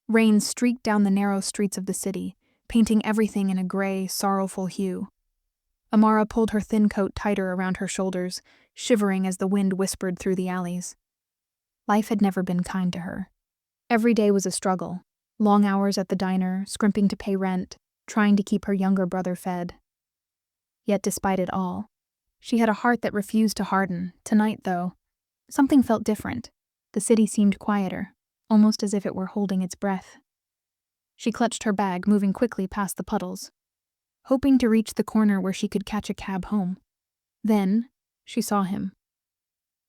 Rain streaked down the narrow streets of the city, painting everything in a gray, sorrowful hue. Amara pulled her thin coat tighter around her shoulders, shivering as the wind whispered through the alleys. Life had never been kind to her. Every day was a struggle. Long hours at the diner, scrimping to pay rent, trying to keep her younger brother fed. Yet despite it all, she had a heart that refused to harden. Tonight, though, something felt different. The city seemed quieter, almost as if it were holding its breath. She clutched her bag, moving quickly past the puddles, hoping to reach the corner where she could catch a cab home. Then, she saw him.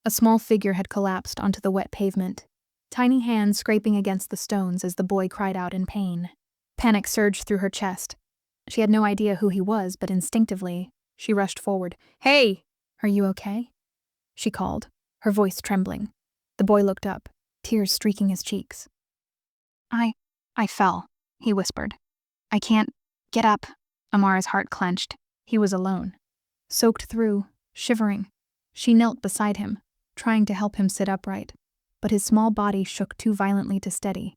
A small figure had collapsed onto the wet pavement, tiny hands scraping against the stones as the boy cried out in pain. Panic surged through her chest. She had no idea who he was, but instinctively, she rushed forward. "Hey! Are you okay?" she called, her voice trembling. The boy looked up, tears streaking his cheeks. I fell," he whispered. "I can't get up." Amara's heart clenched. He was alone. Soaked through, shivering. She knelt beside him, trying to help him sit upright, but his small body shook too violently to steady.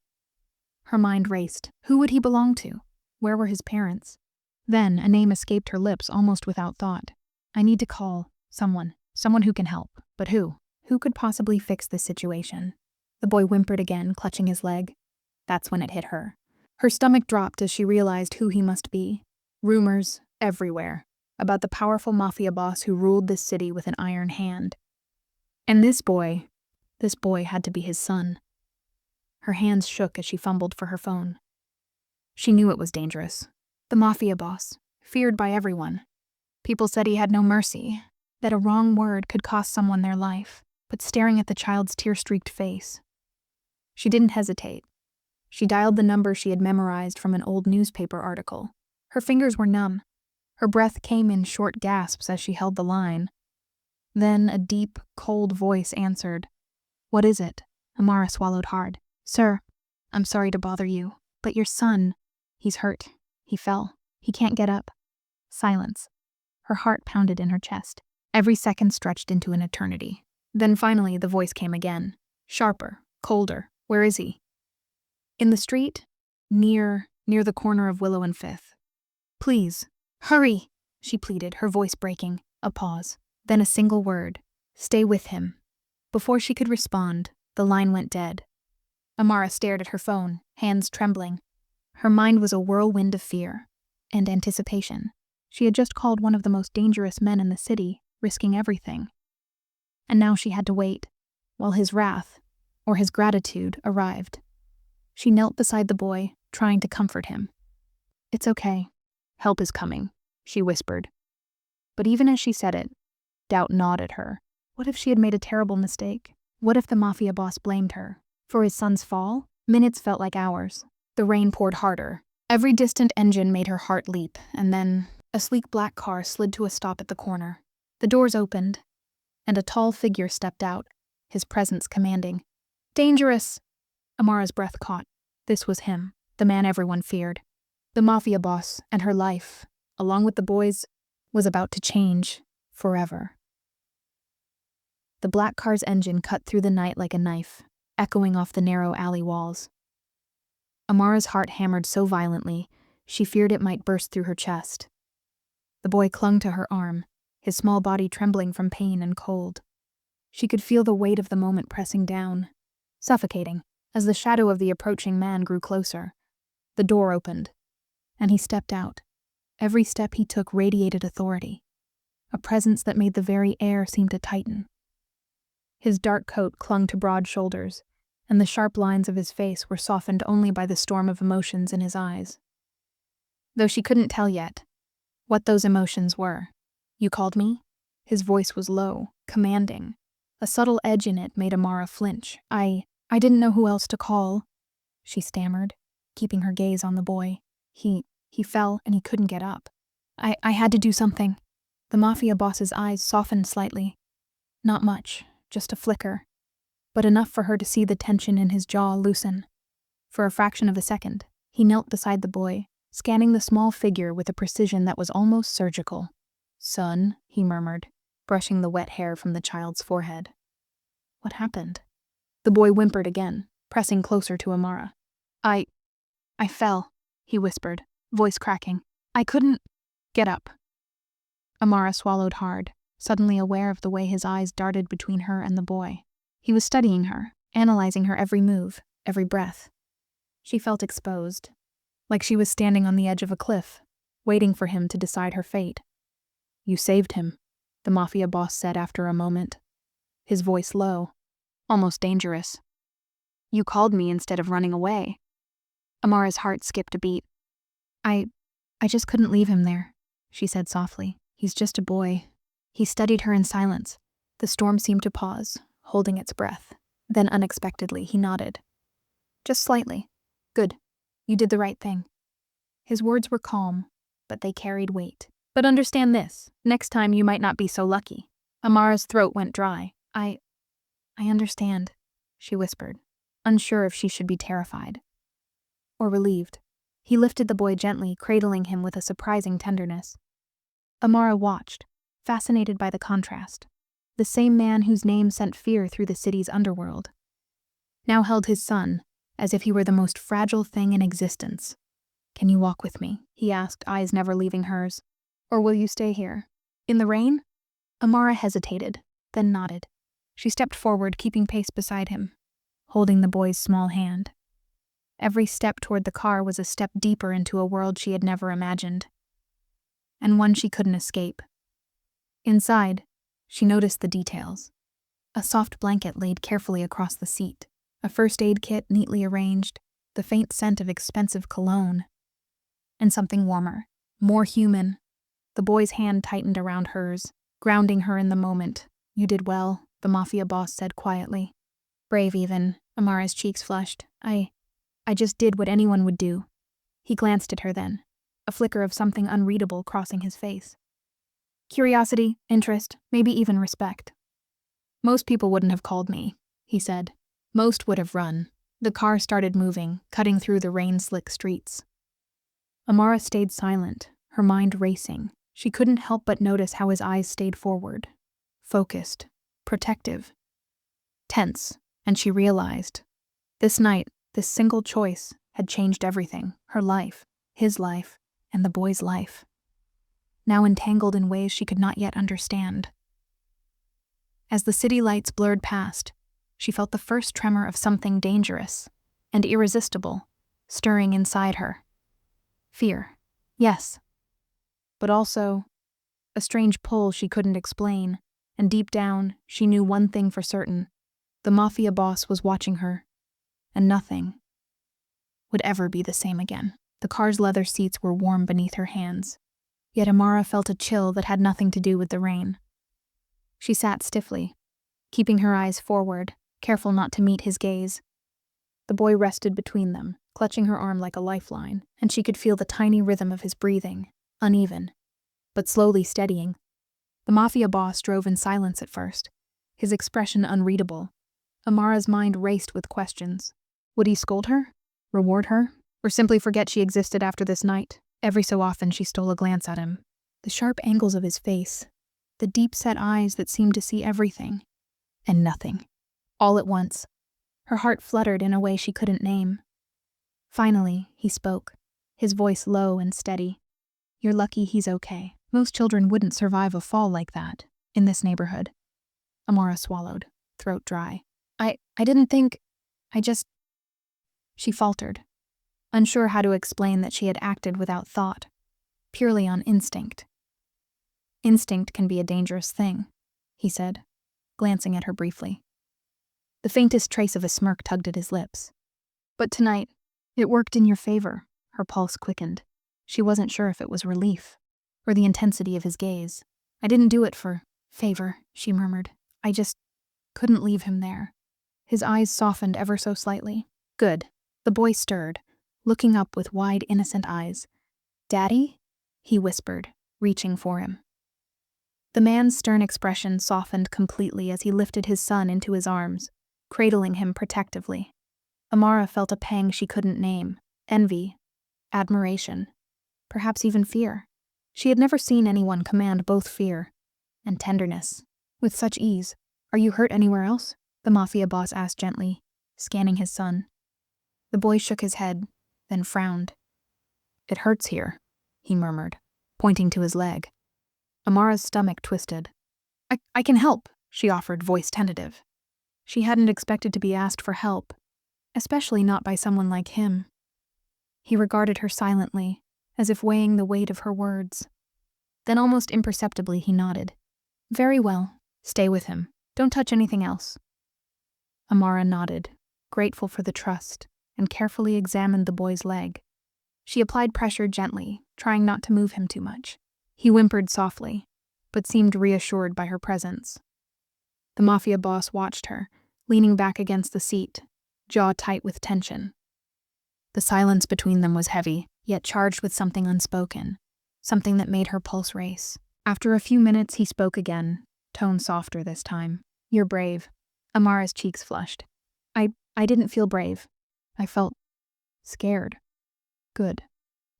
Her mind raced. Who would he belong to? Where were his parents? Then a name escaped her lips almost without thought. I need to call someone who can help. But who? Who could possibly fix this situation? The boy whimpered again, clutching his leg. That's when it hit her. Her stomach dropped as she realized who he must be. Rumors everywhere about the powerful mafia boss who ruled this city with an iron hand. And this boy had to be his son. Her hands shook as she fumbled for her phone. She knew it was dangerous. The mafia boss, feared by everyone. People said he had no mercy, that a wrong word could cost someone their life, but staring at the child's tear-streaked face, she didn't hesitate. She dialed the number she had memorized from an old newspaper article. Her fingers were numb. Her breath came in short gasps as she held the line. Then a deep, cold voice answered. "What is it?" Amara swallowed hard. "Sir, I'm sorry to bother you, but your son, he's hurt. He fell. He can't get up." Silence. Her heart pounded in her chest. Every second stretched into an eternity. Then finally the voice came again. Sharper, colder. "Where is he?" "In the street, near the corner of Willow and Fifth." "Please, hurry," she pleaded, her voice breaking. A pause. Then a single word. "Stay with him." Before she could respond, the line went dead. Amara stared at her phone, hands trembling. Her mind was a whirlwind of fear and anticipation. She had just called one of the most dangerous men in the city, risking everything. And now she had to wait, while his wrath, or his gratitude, arrived. She knelt beside the boy, trying to comfort him. "It's okay. Help is coming," she whispered. But even as she said it, doubt gnawed at her. What if she had made a terrible mistake? What if the mafia boss blamed her? For his son's fall? Minutes felt like hours. The rain poured harder. Every distant engine made her heart leap, and then a sleek black car slid to a stop at the corner. The doors opened, and a tall figure stepped out, his presence commanding. "Dangerous!" Amara's breath caught. This was him, the man everyone feared. The mafia boss and her life, along with the boys, was about to change forever. The black car's engine cut through the night like a knife, echoing off the narrow alley walls. Amara's heart hammered so violently, she feared it might burst through her chest. The boy clung to her arm, his small body trembling from pain and cold. She could feel the weight of the moment pressing down, suffocating, as the shadow of the approaching man grew closer. The door opened, and he stepped out. Every step he took radiated authority, a presence that made the very air seem to tighten. His dark coat clung to broad shoulders, and the sharp lines of his face were softened only by the storm of emotions in his eyes. Though she couldn't tell yet what those emotions were. "You called me?" His voice was low, commanding. A subtle edge in it made Amara flinch. I didn't know who else to call," she stammered, keeping her gaze on the boy. He fell and he couldn't get up. I had to do something." The mafia boss's eyes softened slightly. Not much, just a flicker, but enough for her to see the tension in his jaw loosen. For a fraction of a second, he knelt beside the boy, scanning the small figure with a precision that was almost surgical. "Son," he murmured, brushing the wet hair from the child's forehead. What happened? The boy whimpered again, pressing closer to Amara. I fell, he whispered, voice cracking. I couldn't get up. Amara swallowed hard, suddenly aware of the way his eyes darted between her and the boy. He was studying her, analyzing her every move, every breath. She felt exposed, like she was standing on the edge of a cliff, waiting for him to decide her fate. You saved him, the mafia boss said after a moment, his voice low, almost dangerous. You called me instead of running away. Amara's heart skipped a beat. I just couldn't leave him there, she said softly. He's just a boy. He studied her in silence. The storm seemed to pause, holding its breath. Then unexpectedly, he nodded. Just slightly. Good. You did the right thing. His words were calm, but they carried weight. But understand this, next time you might not be so lucky. Amara's throat went dry. I understand, she whispered, unsure if she should be terrified or relieved. He lifted the boy gently, cradling him with a surprising tenderness. Amara watched, fascinated by the contrast. The same man whose name sent fear through the city's underworld now held his son, as if he were the most fragile thing in existence. Can you walk with me? He asked, eyes never leaving hers. Or will you stay here? In the rain? Amara hesitated, then nodded. She stepped forward, keeping pace beside him, holding the boy's small hand. Every step toward the car was a step deeper into a world she had never imagined, and one she couldn't escape. Inside, she noticed the details. A soft blanket laid carefully across the seat, a first aid kit neatly arranged, the faint scent of expensive cologne, and something warmer, more human. The boy's hand tightened around hers, grounding her in the moment. You did well, the mafia boss said quietly. Brave even, Amara's cheeks flushed. I just did what anyone would do. He glanced at her then, a flicker of something unreadable crossing his face. Curiosity, interest, maybe even respect. Most people wouldn't have called me, he said. Most would have run. The car started moving, cutting through the rain-slick streets. Amara stayed silent, her mind racing. She couldn't help but notice how his eyes stayed forward, focused, protective, tense, and she realized, this night, this single choice had changed everything, her life, his life, and the boy's life, now entangled in ways she could not yet understand. As the city lights blurred past, she felt the first tremor of something dangerous and irresistible stirring inside her. Fear, yes, but also a strange pull she couldn't explain, and deep down, she knew one thing for certain. The mafia boss was watching her, and nothing would ever be the same again. The car's leather seats were warm beneath her hands, yet Amara felt a chill that had nothing to do with the rain. She sat stiffly, keeping her eyes forward, careful not to meet his gaze. The boy rested between them, clutching her arm like a lifeline, and she could feel the tiny rhythm of his breathing, uneven, but slowly steadying. The mafia boss drove in silence at first, his expression unreadable. Amara's mind raced with questions. Would he scold her? Reward her? Or simply forget she existed after this night? Every so often she stole a glance at him. The sharp angles of his face, the deep-set eyes that seemed to see everything, and nothing. All at once, her heart fluttered in a way she couldn't name. Finally, he spoke, his voice low and steady. You're lucky he's okay. Most children wouldn't survive a fall like that, in this neighborhood. Amara swallowed, throat dry. I didn't think, She faltered, unsure how to explain that she had acted without thought, purely on instinct. Instinct can be a dangerous thing, he said, glancing at her briefly. The faintest trace of a smirk tugged at his lips. But tonight, it worked in your favor, her pulse quickened. She wasn't sure if it was relief, or the intensity of his gaze. I didn't do it for favor, she murmured. I just couldn't leave him there. His eyes softened ever so slightly. Good. The boy stirred, looking up with wide, innocent eyes. Daddy? He whispered, reaching for him. The man's stern expression softened completely as he lifted his son into his arms, cradling him protectively. Amara felt a pang she couldn't name, envy, admiration, perhaps even fear. She had never seen anyone command both fear and tenderness with such ease. Are you hurt anywhere else? The mafia boss asked gently, scanning his son. The boy shook his head, then frowned. "It hurts here," he murmured, pointing to his leg. Amara's stomach twisted. I can help," she offered, voice tentative. She hadn't expected to be asked for help, especially not by someone like him. He regarded her silently, as if weighing the weight of her words. Then almost imperceptibly he nodded. "Very well. Stay with him. Don't touch anything else." Amara nodded, grateful for the trust, and carefully examined the boy's leg. She applied pressure gently, trying not to move him too much. He whimpered softly, but seemed reassured by her presence. The mafia boss watched her, leaning back against the seat, jaw tight with tension. The silence between them was heavy, yet charged with something unspoken, something that made her pulse race. After a few minutes, he spoke again, tone softer this time. "You're brave." Amara's cheeks flushed. I didn't feel brave. I felt scared." "Good,"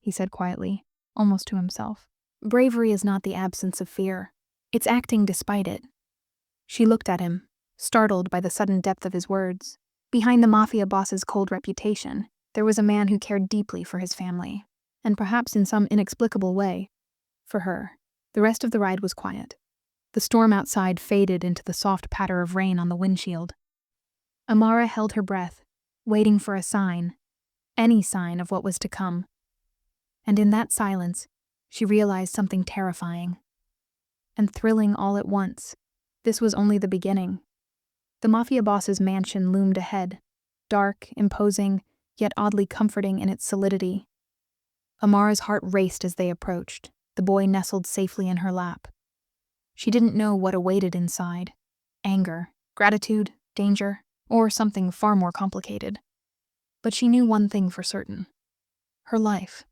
he said quietly, almost to himself. "Bravery is not the absence of fear. It's acting despite it." She looked at him, startled by the sudden depth of his words. Behind the mafia boss's cold reputation, there was a man who cared deeply for his family, and perhaps in some inexplicable way, for her. The rest of the ride was quiet. The storm outside faded into the soft patter of rain on the windshield. Amara held her breath, waiting for a sign, any sign of what was to come. And in that silence, she realized something terrifying and thrilling all at once. This was only the beginning. The mafia boss's mansion loomed ahead, dark, imposing, yet oddly comforting in its solidity. Amara's heart raced as they approached, the boy nestled safely in her lap. She didn't know what awaited inside: anger, gratitude, danger, or something far more complicated. But she knew one thing for certain: her life,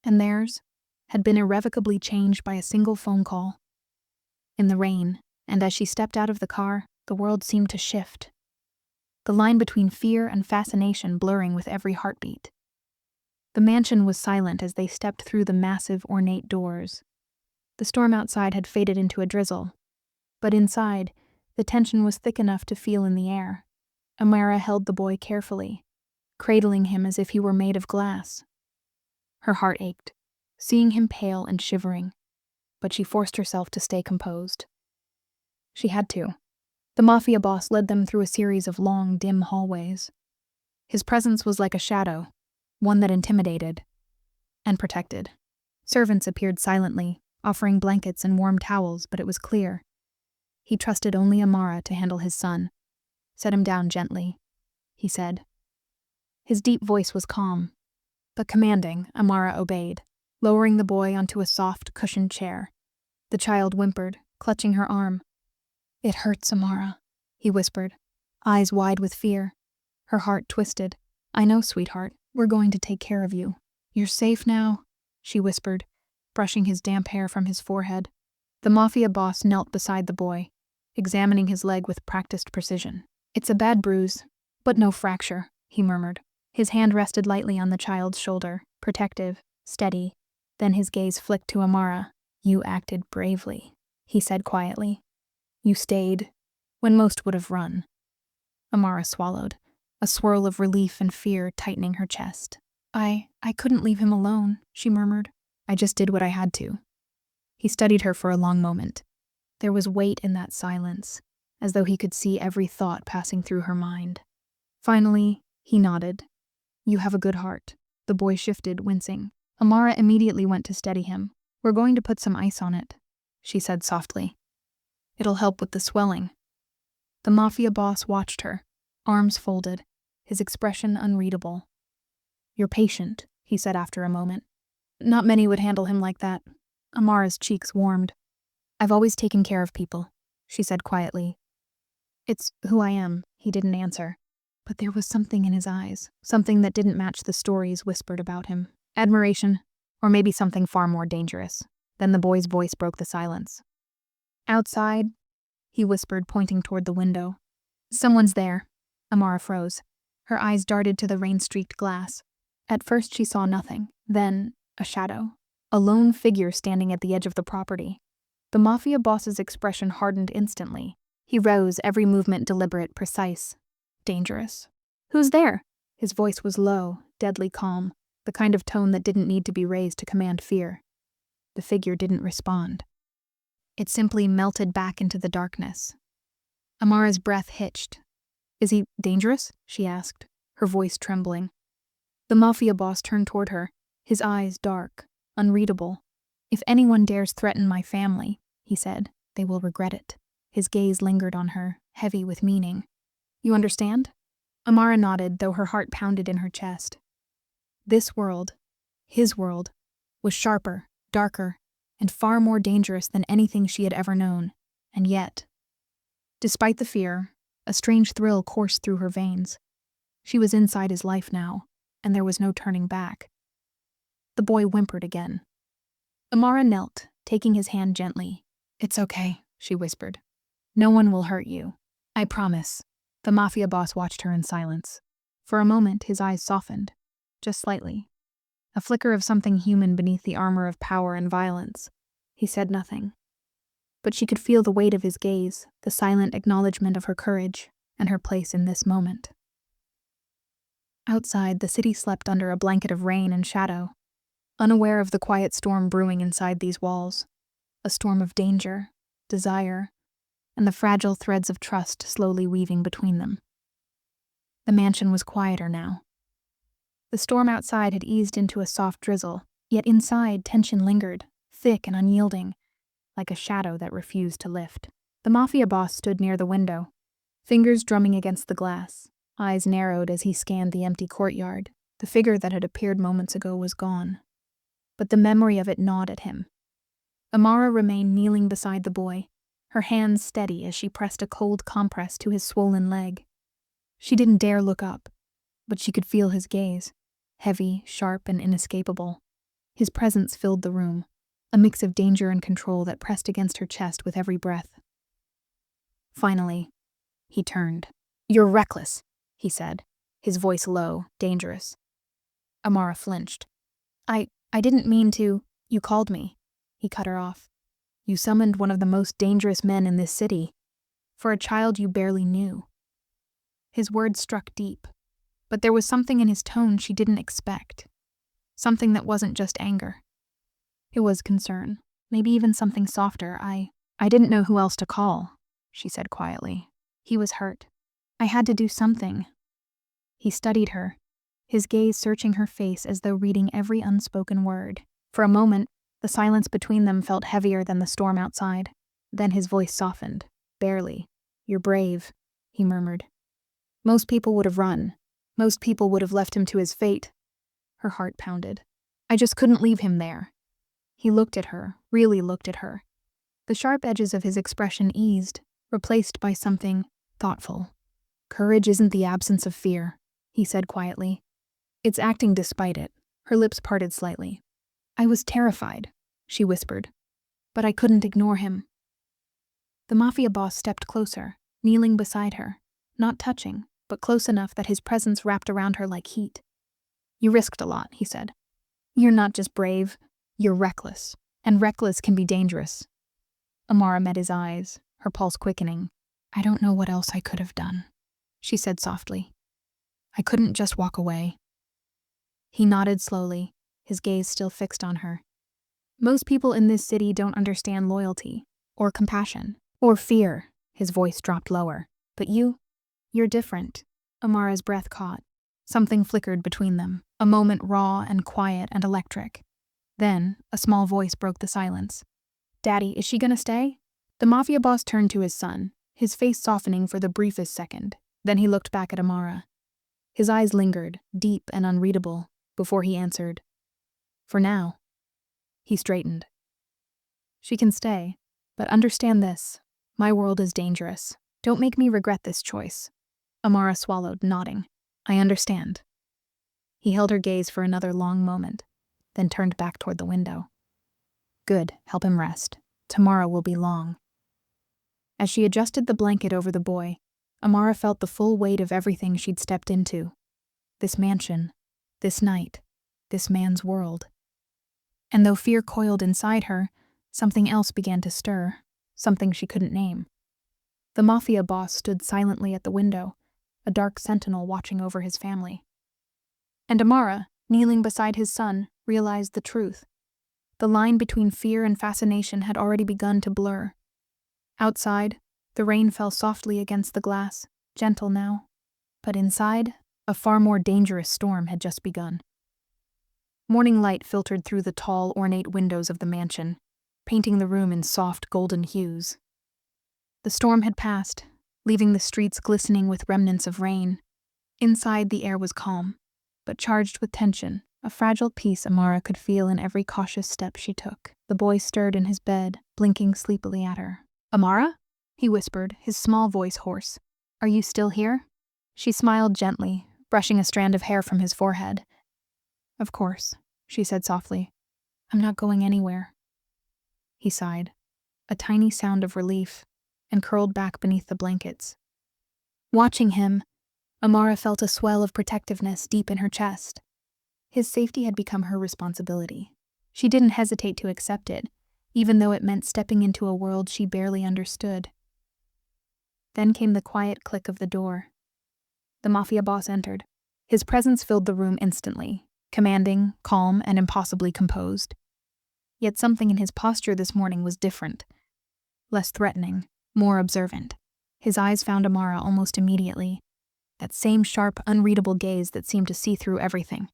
and theirs, had been irrevocably changed by a single phone call. In the rain, and as she stepped out of the car, the world seemed to shift, the line between fear and fascination blurring with every heartbeat. The mansion was silent as they stepped through the massive, ornate doors. The storm outside had faded into a drizzle, but inside, the tension was thick enough to feel in the air. Amara held the boy carefully, cradling him as if he were made of glass. Her heart ached, seeing him pale and shivering, but she forced herself to stay composed. She had to. The mafia boss led them through a series of long, dim hallways. His presence was like a shadow, one that intimidated and protected. Servants appeared silently, offering blankets and warm towels, but it was clear he trusted only Amara to handle his son. "Set him down gently," he said. His deep voice was calm, but commanding. Amara obeyed, lowering the boy onto a soft, cushioned chair. The child whimpered, clutching her arm. "It hurts, Amara," he whispered, eyes wide with fear. Her heart twisted. "I know, sweetheart. We're going to take care of you. You're safe now," she whispered, brushing his damp hair from his forehead. The mafia boss knelt beside the boy, examining his leg with practiced precision. "It's a bad bruise, but no fracture," he murmured. His hand rested lightly on the child's shoulder, protective, steady. Then his gaze flicked to Amara. "You acted bravely," he said quietly. "You stayed when most would have run." Amara swallowed, a swirl of relief and fear tightening her chest. I couldn't leave him alone," she murmured. "I just did what I had to." He studied her for a long moment. There was weight in that silence, as though he could see every thought passing through her mind. Finally, he nodded. "You have a good heart." The boy shifted, wincing. Amara immediately went to steady him. "We're going to put some ice on it," she said softly. "It'll help with the swelling." The mafia boss watched her, arms folded, his expression unreadable. "You're patient," he said after a moment. "Not many would handle him like that." Amara's cheeks warmed. "I've always taken care of people," she said quietly. "It's who I am." He didn't answer, but there was something in his eyes, something that didn't match the stories whispered about him. Admiration, or maybe something far more dangerous. Then the boy's voice broke the silence. "Outside," he whispered, pointing toward the window. "Someone's there." Amara froze. Her eyes darted to the rain-streaked glass. At first she saw nothing, then a shadow. A lone figure standing at the edge of the property. The mafia boss's expression hardened instantly. He rose, every movement deliberate, precise, dangerous. "Who's there?" His voice was low, deadly calm, the kind of tone that didn't need to be raised to command fear. The figure didn't respond. It simply melted back into the darkness. Amara's breath hitched. "Is he dangerous?" she asked, her voice trembling. The mafia boss turned toward her, his eyes dark, unreadable. "If anyone dares threaten my family," he said, "they will regret it." His gaze lingered on her, heavy with meaning. "You understand?" Amara nodded, though her heart pounded in her chest. This world, his world, was sharper, darker, and far more dangerous than anything she had ever known. And yet, despite the fear, a strange thrill coursed through her veins. She was inside his life now, and there was no turning back. The boy whimpered again. Amara knelt, taking his hand gently. "It's okay," she whispered. "No one will hurt you. I promise." The mafia boss watched her in silence. For a moment, his eyes softened, just slightly. A flicker of something human beneath the armor of power and violence. He said nothing. But she could feel the weight of his gaze, the silent acknowledgement of her courage and her place in this moment. Outside, the city slept under a blanket of rain and shadow, unaware of the quiet storm brewing inside these walls. A storm of danger, desire, and the fragile threads of trust slowly weaving between them. The mansion was quieter now. The storm outside had eased into a soft drizzle, yet inside tension lingered, thick and unyielding, like a shadow that refused to lift. The mafia boss stood near the window, fingers drumming against the glass, eyes narrowed as he scanned the empty courtyard. The figure that had appeared moments ago was gone, but the memory of it gnawed at him. Amara remained kneeling beside the boy, her hands steady as she pressed a cold compress to his swollen leg. She didn't dare look up, but she could feel his gaze, heavy, sharp, and inescapable. His presence filled the room, a mix of danger and control that pressed against her chest with every breath. Finally, he turned. "You're reckless," he said, his voice low, dangerous. Amara flinched. I didn't mean to. You called me." He cut her off. "You summoned one of the most dangerous men in this city, for a child you barely knew." His words struck deep, but there was something in his tone she didn't expect. Something that wasn't just anger. It was concern, maybe even something softer. I didn't know who else to call," she said quietly. "He was hurt. I had to do something." He studied her, his gaze searching her face as though reading every unspoken word. For a moment, the silence between them felt heavier than the storm outside. Then his voice softened, barely. "You're brave," he murmured. "Most people would have run. Most people would have left him to his fate." Her heart pounded. "I just couldn't leave him there." He looked at her, really looked at her. The sharp edges of his expression eased, replaced by something thoughtful. "Courage isn't the absence of fear," he said quietly. "It's acting despite it." Her lips parted slightly. "I was terrified," she whispered, "but I couldn't ignore him." The mafia boss stepped closer, kneeling beside her, not touching, but close enough that his presence wrapped around her like heat. "You risked a lot," he said. "You're not just brave, you're reckless, and reckless can be dangerous." Amara met his eyes, her pulse quickening. "I don't know what else I could have done," she said softly. "I couldn't just walk away." He nodded slowly, his gaze still fixed on her. "Most people in this city don't understand loyalty, or compassion, or fear." His voice dropped lower. "But you're different." Amara's breath caught. Something flickered between them, a moment raw and quiet and electric. Then, a small voice broke the silence. "Daddy, is she gonna stay?" The mafia boss turned to his son, his face softening for the briefest second. Then he looked back at Amara. His eyes lingered, deep and unreadable, before he answered, "For now." He straightened. "She can stay, but understand this. My world is dangerous. Don't make me regret this choice." Amara swallowed, nodding. "I understand." He held her gaze for another long moment, then turned back toward the window. "Good, help him rest. Tomorrow will be long." As she adjusted the blanket over the boy, Amara felt the full weight of everything she'd stepped into. This mansion, this night, this man's world. And though fear coiled inside her, something else began to stir, something she couldn't name. The mafia boss stood silently at the window, a dark sentinel watching over his family. And Amara, kneeling beside his son, realized the truth. The line between fear and fascination had already begun to blur. Outside, the rain fell softly against the glass, gentle now. But inside, a far more dangerous storm had just begun. Morning light filtered through the tall, ornate windows of the mansion, painting the room in soft, golden hues. The storm had passed, leaving the streets glistening with remnants of rain. Inside, the air was calm, but charged with tension, a fragile peace Amara could feel in every cautious step she took. The boy stirred in his bed, blinking sleepily at her. "Amara?" he whispered, his small voice hoarse. "Are you still here?" She smiled gently, brushing a strand of hair from his forehead. "Of course," she said softly. "I'm not going anywhere." He sighed, a tiny sound of relief, and curled back beneath the blankets. Watching him, Amara felt a swell of protectiveness deep in her chest. His safety had become her responsibility. She didn't hesitate to accept it, even though it meant stepping into a world she barely understood. Then came the quiet click of the door. The mafia boss entered. His presence filled the room instantly, commanding, calm, and impossibly composed. Yet something in his posture this morning was different. Less threatening, more observant. His eyes found Amara almost immediately, that same sharp, unreadable gaze that seemed to see through everything.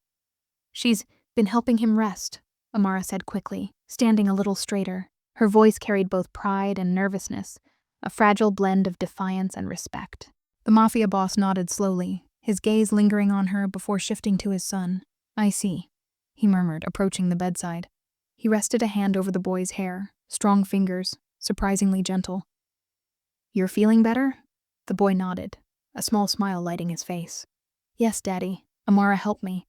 "She's been helping him rest," Amara said quickly, standing a little straighter. Her voice carried both pride and nervousness, a fragile blend of defiance and respect. The mafia boss nodded slowly, his gaze lingering on her before shifting to his son. "I see," he murmured, approaching the bedside. He rested a hand over the boy's hair, strong fingers, surprisingly gentle. "You're feeling better?" The boy nodded, a small smile lighting his face. "Yes, Daddy. Amara helped me."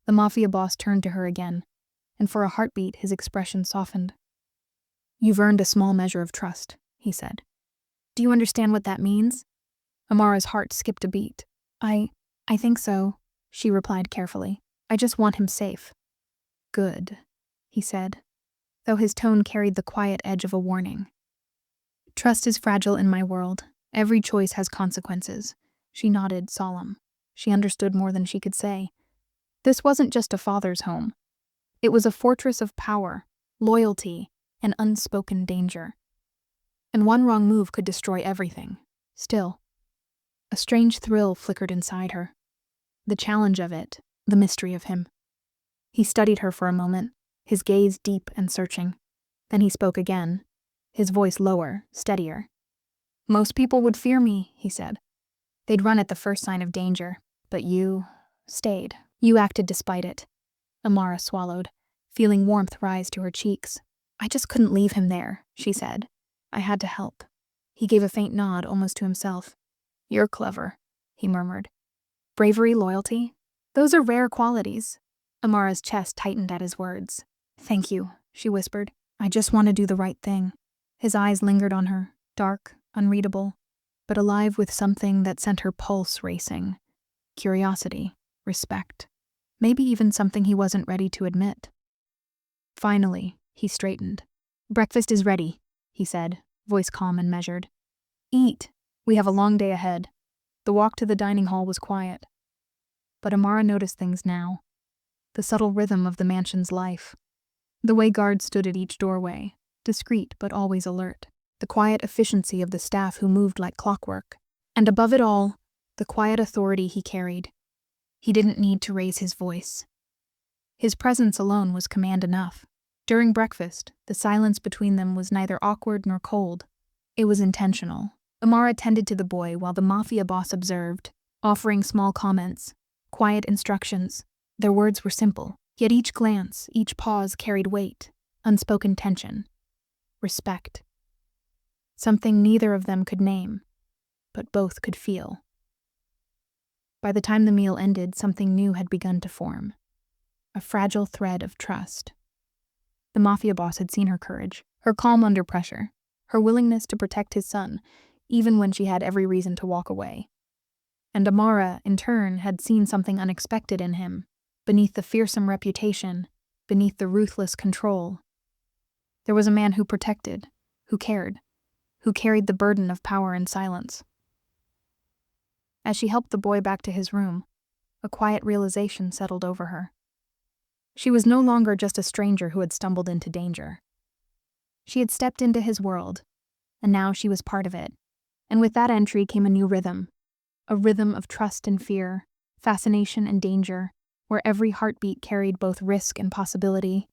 The mafia boss turned to her again, and for a heartbeat his expression softened. "You've earned a small measure of trust," he said. "Do you understand what that means?" Amara's heart skipped a beat. I think so," she replied carefully. "I just want him safe." "Good," he said, though his tone carried the quiet edge of a warning. "Trust is fragile in my world. Every choice has consequences." She nodded, solemn. She understood more than she could say. This wasn't just a father's home. It was a fortress of power, loyalty, and unspoken danger. And one wrong move could destroy everything. Still, a strange thrill flickered inside her. The challenge of it, the mystery of him. He studied her for a moment, his gaze deep and searching. Then he spoke again, his voice lower, steadier. "Most people would fear me," he said. "They'd run at the first sign of danger. But you stayed. You acted despite it." Amara swallowed, feeling warmth rise to her cheeks. "I just couldn't leave him there," she said. "I had to help." He gave a faint nod, almost to himself. "You're clever," he murmured. "Bravery, loyalty? Those are rare qualities." Amara's chest tightened at his words. "Thank you," she whispered. "I just want to do the right thing." His eyes lingered on her, dark, unreadable, but alive with something that sent her pulse racing. Curiosity, respect, maybe even something he wasn't ready to admit. Finally, he straightened. "Breakfast is ready," he said, voice calm and measured. "Eat. We have a long day ahead." The walk to the dining hall was quiet. But Amara noticed things now. The subtle rhythm of the mansion's life. The way guards stood at each doorway, discreet but always alert. The quiet efficiency of the staff who moved like clockwork. And above it all, the quiet authority he carried. He didn't need to raise his voice. His presence alone was command enough. During breakfast, the silence between them was neither awkward nor cold. It was intentional. Amara tended to the boy while the mafia boss observed, offering small comments, quiet instructions. Their words were simple, yet each glance, each pause carried weight, unspoken tension, respect. Something neither of them could name, but both could feel. By the time the meal ended, something new had begun to form. A fragile thread of trust. The mafia boss had seen her courage, her calm under pressure, her willingness to protect his son, even when she had every reason to walk away. And Amara, in turn, had seen something unexpected in him, beneath the fearsome reputation, beneath the ruthless control. There was a man who protected, who cared, who carried the burden of power in silence. As she helped the boy back to his room, A quiet realization settled over her. She was no longer just a stranger who had stumbled into danger. She had stepped into his world, and now she was part of it. And with that entry came a new rhythm, a rhythm of trust and fear, fascination and danger, where every heartbeat carried both risk and possibility.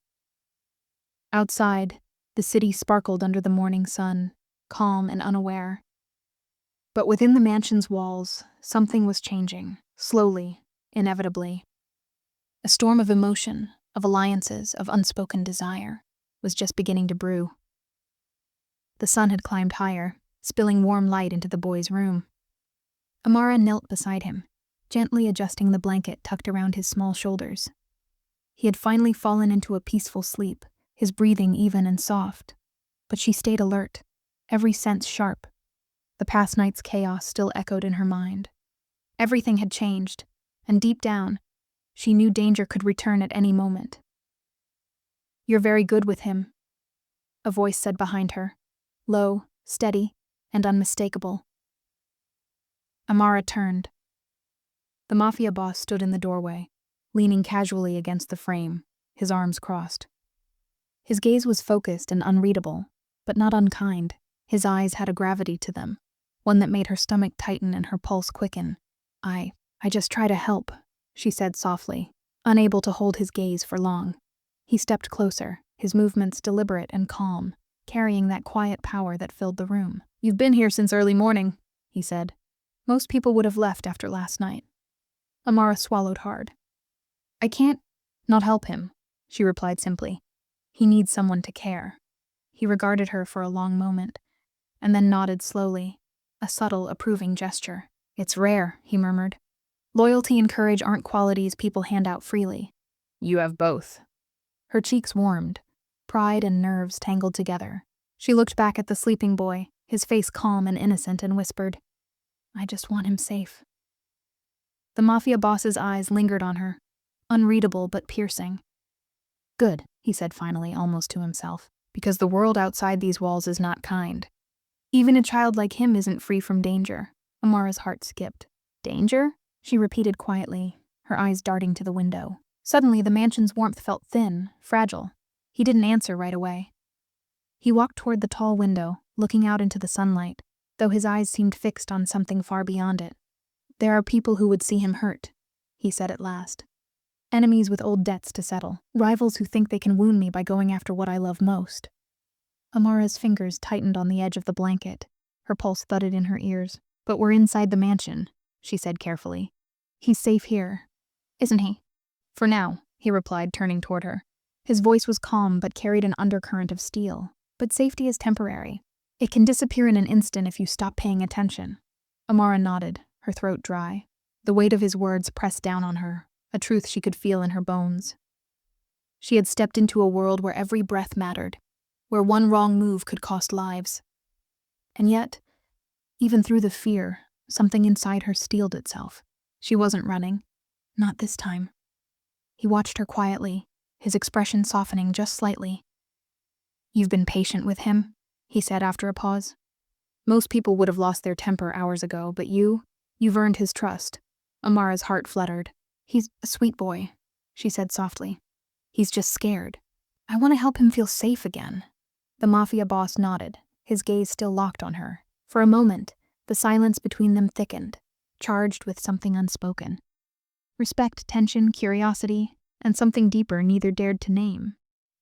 Outside, the city sparkled under the morning sun, calm and unaware. But within the mansion's walls, something was changing, slowly, inevitably. A storm of emotion, of alliances, of unspoken desire, was just beginning to brew. The sun had climbed higher, spilling warm light into the boy's room. Amara knelt beside him, gently adjusting the blanket tucked around his small shoulders. He had finally fallen into a peaceful sleep, his breathing even and soft. But she stayed alert, every sense sharp. The past night's chaos still echoed in her mind. Everything had changed, and deep down, she knew danger could return at any moment. "You're very good with him," a voice said behind her, low, steady, and unmistakable. Amara turned. The mafia boss stood in the doorway, leaning casually against the frame, his arms crossed. His gaze was focused and unreadable, but not unkind. His eyes had a gravity to them, one that made her stomach tighten and her pulse quicken. I just try to help," she said softly, unable to hold his gaze for long. He stepped closer, his movements deliberate and calm, carrying that quiet power that filled the room. "You've been here since early morning," he said. "Most people would have left after last night." Amara swallowed hard. "I can't not help him," she replied simply. "He needs someone to care." He regarded her for a long moment, and then nodded slowly, a subtle, approving gesture. "It's rare," he murmured. "Loyalty and courage aren't qualities people hand out freely." "You have both." Her cheeks warmed, pride and nerves tangled together. She looked back at the sleeping boy, his face calm and innocent, and whispered, "I just want him safe." The mafia boss's eyes lingered on her, unreadable but piercing. "Good," he said finally, almost to himself, "because the world outside these walls is not kind. Even a child like him isn't free from danger." Amara's heart skipped. "Danger?" she repeated quietly, her eyes darting to the window. Suddenly, the mansion's warmth felt thin, fragile. He didn't answer right away. He walked toward the tall window, looking out into the sunlight, though his eyes seemed fixed on something far beyond it. "There are people who would see him hurt," he said at last. "Enemies with old debts to settle. Rivals who think they can wound me by going after what I love most." Amara's fingers tightened on the edge of the blanket. Her pulse thudded in her ears. "But we're inside the mansion," she said carefully. "He's safe here, isn't he?" "For now," he replied, turning toward her. His voice was calm but carried an undercurrent of steel. "But safety is temporary. It can disappear in an instant if you stop paying attention." Amara nodded, her throat dry. The weight of his words pressed down on her, a truth she could feel in her bones. She had stepped into a world where every breath mattered, where one wrong move could cost lives. And yet, even through the fear, something inside her steeled itself. She wasn't running. Not this time. He watched her quietly, his expression softening just slightly. "You've been patient with him," he said after a pause. "Most people would have lost their temper hours ago, but you've earned his trust." Amara's heart fluttered. "He's a sweet boy," she said softly. "He's just scared. I want to help him feel safe again." The mafia boss nodded, his gaze still locked on her. For a moment, the silence between them thickened, charged with something unspoken. Respect, tension, curiosity, and something deeper neither dared to name.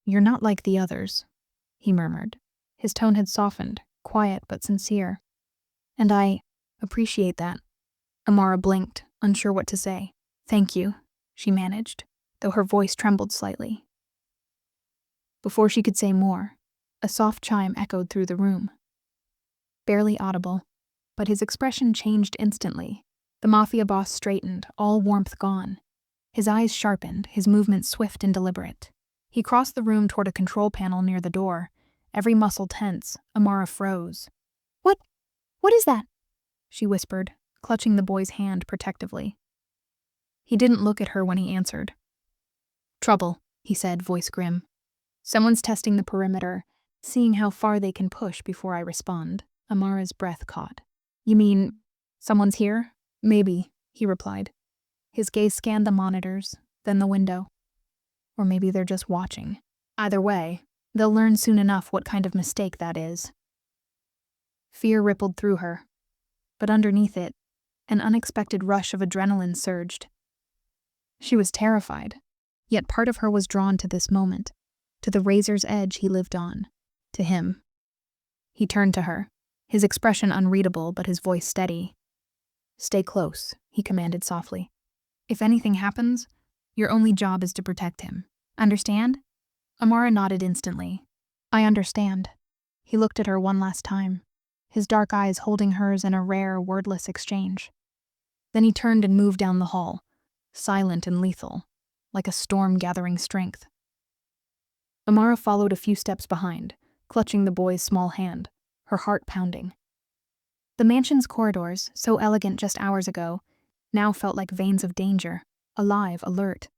"You're not like the others," he murmured. His tone had softened, quiet but sincere. "And I appreciate that." Amara blinked, unsure what to say. "Thank you," she managed, though her voice trembled slightly. Before she could say more, a soft chime echoed through the room. Barely audible, but his expression changed instantly. The mafia boss straightened, all warmth gone. His eyes sharpened, his movements swift and deliberate. He crossed the room toward a control panel near the door. Every muscle tense, Amara froze. What is that?" she whispered, clutching the boy's hand protectively. He didn't look at her when he answered. "Trouble," he said, voice grim. "Someone's testing the perimeter, seeing how far they can push before I respond." Amara's breath caught. "You mean, someone's here?" "Maybe," he replied. His gaze scanned the monitors, then the window. Or maybe they're just watching. Either way, they'll learn soon enough what kind of mistake that is. Fear rippled through her, but underneath it, an unexpected rush of adrenaline surged. She was terrified, yet part of her was drawn to this moment, to the razor's edge he lived on, to him. He turned to her, his expression unreadable but his voice steady. "Stay close," he commanded softly. "If anything happens, your only job is to protect him. Understand?" Amara nodded instantly. "I understand." He looked at her one last time, his dark eyes holding hers in a rare, wordless exchange. Then he turned and moved down the hall, silent and lethal, like a storm gathering strength. Amara followed a few steps behind, clutching the boy's small hand, her heart pounding. The mansion's corridors, so elegant just hours ago, now felt like veins of danger, alive, alert,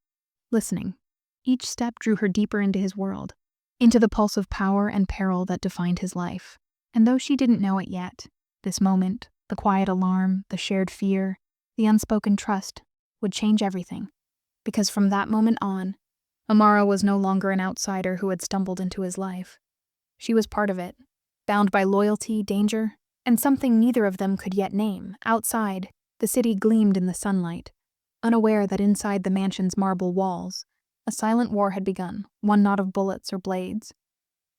listening. Each step drew her deeper into his world, into the pulse of power and peril that defined his life. And though she didn't know it yet, this moment, the quiet alarm, the shared fear, the unspoken trust, would change everything. Because from that moment on, Amara was no longer an outsider who had stumbled into his life. She was part of it, bound by loyalty, danger, and something neither of them could yet name. Outside, the city gleamed in the sunlight, unaware that inside the mansion's marble walls, a silent war had begun, one not of bullets or blades,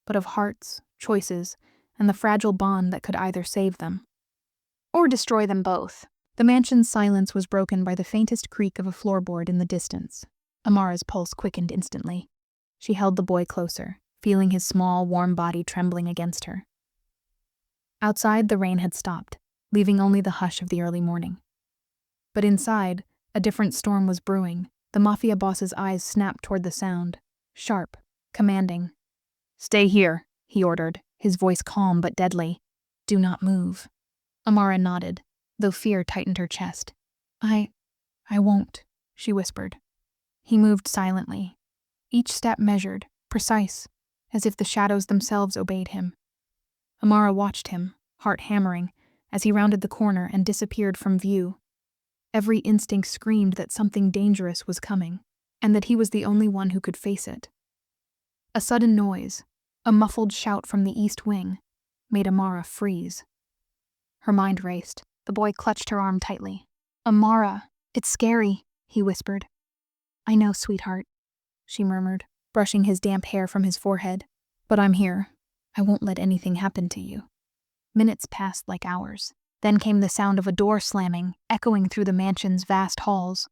but of hearts, choices, and the fragile bond that could either save them or destroy them both. The mansion's silence was broken by the faintest creak of a floorboard in the distance. Amara's pulse quickened instantly. She held the boy closer, feeling his small, warm body trembling against her. Outside, the rain had stopped, leaving only the hush of the early morning. But inside, a different storm was brewing. The mafia boss's eyes snapped toward the sound, sharp, commanding. "Stay here," he ordered, his voice calm but deadly. "Do not move." Amara nodded, though fear tightened her chest. I won't," she whispered. He moved silently, each step measured, precise, as if the shadows themselves obeyed him. Amara watched him, heart hammering, as he rounded the corner and disappeared from view. Every instinct screamed that something dangerous was coming, and that he was the only one who could face it. A sudden noise, a muffled shout from the east wing, made Amara freeze. Her mind raced. The boy clutched her arm tightly. "Amara, it's scary," he whispered. "I know, sweetheart," she murmured, brushing his damp hair from his forehead. "But I'm here. I won't let anything happen to you." Minutes passed like hours. Then came the sound of a door slamming, echoing through the mansion's vast halls.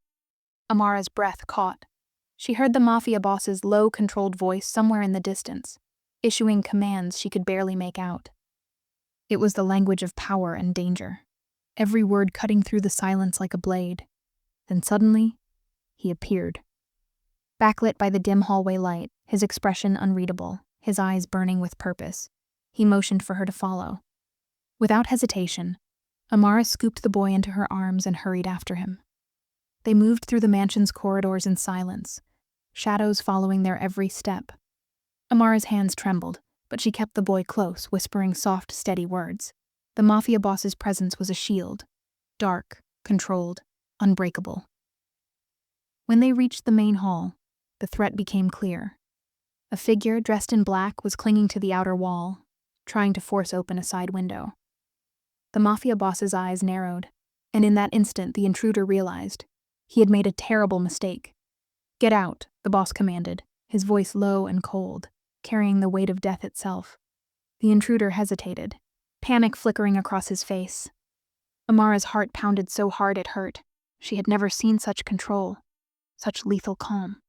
Amara's breath caught. She heard the mafia boss's low, controlled voice somewhere in the distance, issuing commands she could barely make out. It was the language of power and danger, every word cutting through the silence like a blade. Then suddenly, he appeared. Backlit by the dim hallway light, his expression unreadable, his eyes burning with purpose, he motioned for her to follow. Without hesitation, Amara scooped the boy into her arms and hurried after him. They moved through the mansion's corridors in silence, shadows following their every step. Amara's hands trembled, but she kept the boy close, whispering soft, steady words. The mafia boss's presence was a shield, dark, controlled, unbreakable. When they reached the main hall, the threat became clear. A figure dressed in black was clinging to the outer wall, trying to force open a side window. The mafia boss's eyes narrowed, and in that instant the intruder realized he had made a terrible mistake. "Get out," the boss commanded, his voice low and cold, carrying the weight of death itself. The intruder hesitated, panic flickering across his face. Amara's heart pounded so hard it hurt. She had never seen such control, such lethal calm.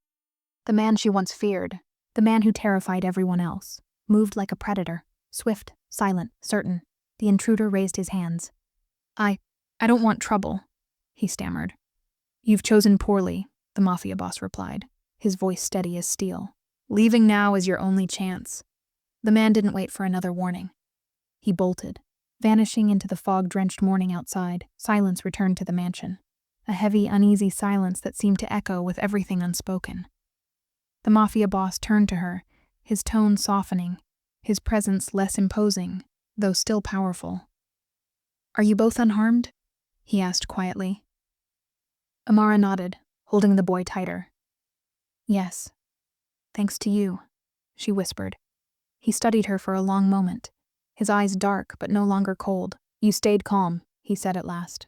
The man she once feared, the man who terrified everyone else, moved like a predator, swift, silent, certain. The intruder raised his hands. I don't want trouble," he stammered. "You've chosen poorly," the mafia boss replied, his voice steady as steel. "Leaving now is your only chance." The man didn't wait for another warning. He bolted, vanishing into the fog-drenched morning outside. Silence returned to the mansion, a heavy, uneasy silence that seemed to echo with everything unspoken. The mafia boss turned to her, his tone softening, his presence less imposing, though still powerful. "Are you both unharmed?" he asked quietly. Amara nodded, holding the boy tighter. Yes, thanks to you, she whispered. He studied her for a long moment, his eyes dark but no longer cold. You stayed calm, he said at last.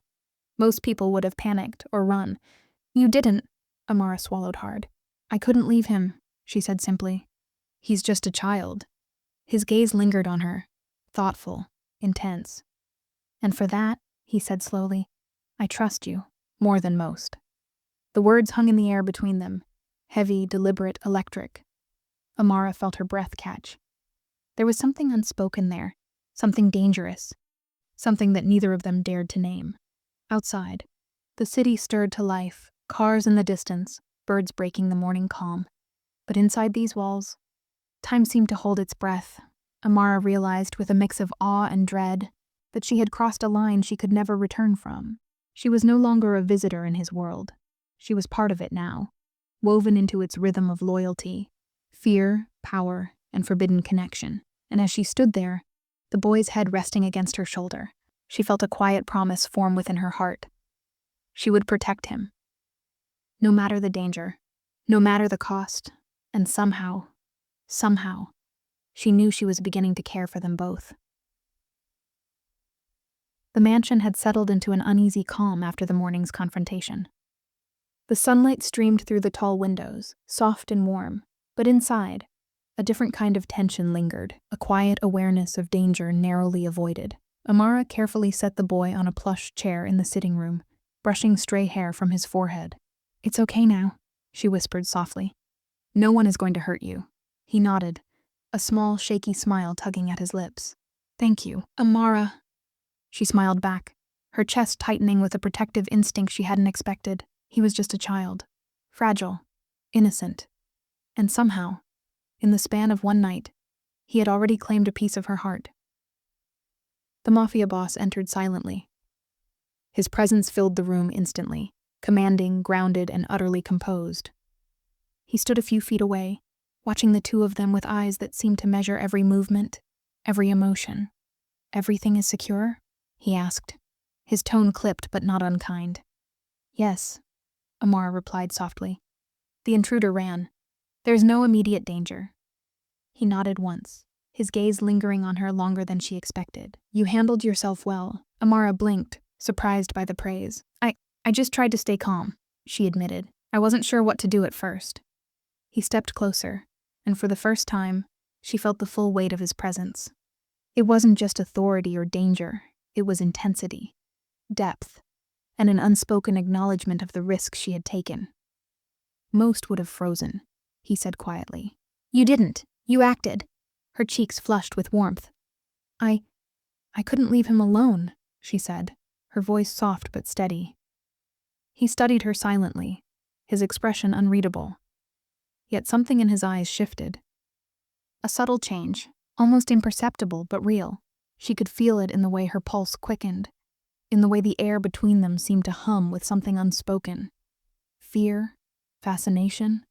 Most people would have panicked or run. You didn't, Amara swallowed hard. I couldn't leave him, she said simply. He's just a child. His gaze lingered on her, thoughtful, intense. And for that, he said slowly, I trust you, more than most. The words hung in the air between them, heavy, deliberate, electric. Amara felt her breath catch. There was something unspoken there, something dangerous, something that neither of them dared to name. Outside, the city stirred to life, cars in the distance, birds breaking the morning calm. But inside these walls, time seemed to hold its breath. Amara realized with a mix of awe and dread that she had crossed a line she could never return from. She was no longer a visitor in his world. She was part of it now, woven into its rhythm of loyalty, fear, power, and forbidden connection. And as she stood there, the boy's head resting against her shoulder, she felt a quiet promise form within her heart. She would protect him. No matter the danger, no matter the cost, and somehow, she knew she was beginning to care for them both. The mansion had settled into an uneasy calm after the morning's confrontation. The sunlight streamed through the tall windows, soft and warm, but inside, a different kind of tension lingered, a quiet awareness of danger narrowly avoided. Amara carefully set the boy on a plush chair in the sitting room, brushing stray hair from his forehead. It's okay now, she whispered softly. No one is going to hurt you. He nodded, a small, shaky smile tugging at his lips. Thank you, Amara. She smiled back, her chest tightening with a protective instinct she hadn't expected. He was just a child, fragile, innocent, and somehow, in the span of one night, he had already claimed a piece of her heart. The mafia boss entered silently. His presence filled the room instantly, commanding, grounded, and utterly composed. He stood a few feet away, watching the two of them with eyes that seemed to measure every movement, every emotion. Everything is secure? He asked, his tone clipped but not unkind. Yes, Amara replied softly. The intruder ran. There's no immediate danger. He nodded once, his gaze lingering on her longer than she expected. You handled yourself well. Amara blinked, surprised by the praise. I just tried to stay calm, she admitted. I wasn't sure what to do at first. He stepped closer, and for the first time, she felt the full weight of his presence. It wasn't just authority or danger, it was intensity, depth, and an unspoken acknowledgement of the risk she had taken. Most would have frozen, he said quietly. You didn't. You acted. Her cheeks flushed with warmth. I couldn't leave him alone, she said, her voice soft but steady. He studied her silently, his expression unreadable. Yet something in his eyes shifted. A subtle change, almost imperceptible but real. She could feel it in the way her pulse quickened, in the way the air between them seemed to hum with something unspoken. Fear? Fascination?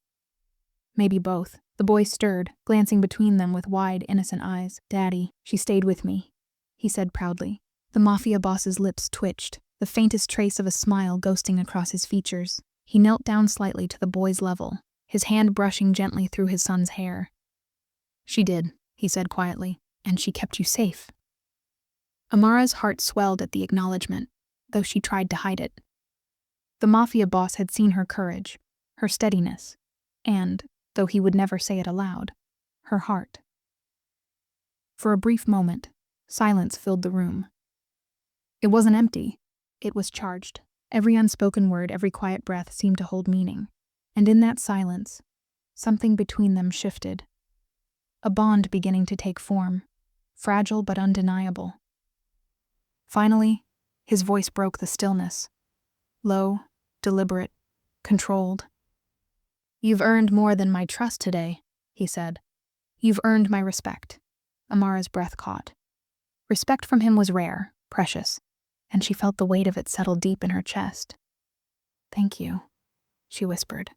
Maybe both. The boy stirred, glancing between them with wide, innocent eyes. Daddy, she stayed with me, he said proudly. The mafia boss's lips twitched, the faintest trace of a smile ghosting across his features. He knelt down slightly to the boy's level, his hand brushing gently through his son's hair. She did, he said quietly, and she kept you safe. Amara's heart swelled at the acknowledgement, though she tried to hide it. The mafia boss had seen her courage, her steadiness, and, though he would never say it aloud, her heart. For a brief moment, silence filled the room. It wasn't empty, it was charged. Every unspoken word, every quiet breath seemed to hold meaning. And in that silence, something between them shifted. A bond beginning to take form, fragile but undeniable. Finally, his voice broke the stillness. Low, deliberate, controlled. You've earned more than my trust today, he said. You've earned my respect. Amara's breath caught. Respect from him was rare, precious, and she felt the weight of it settle deep in her chest. Thank you, she whispered.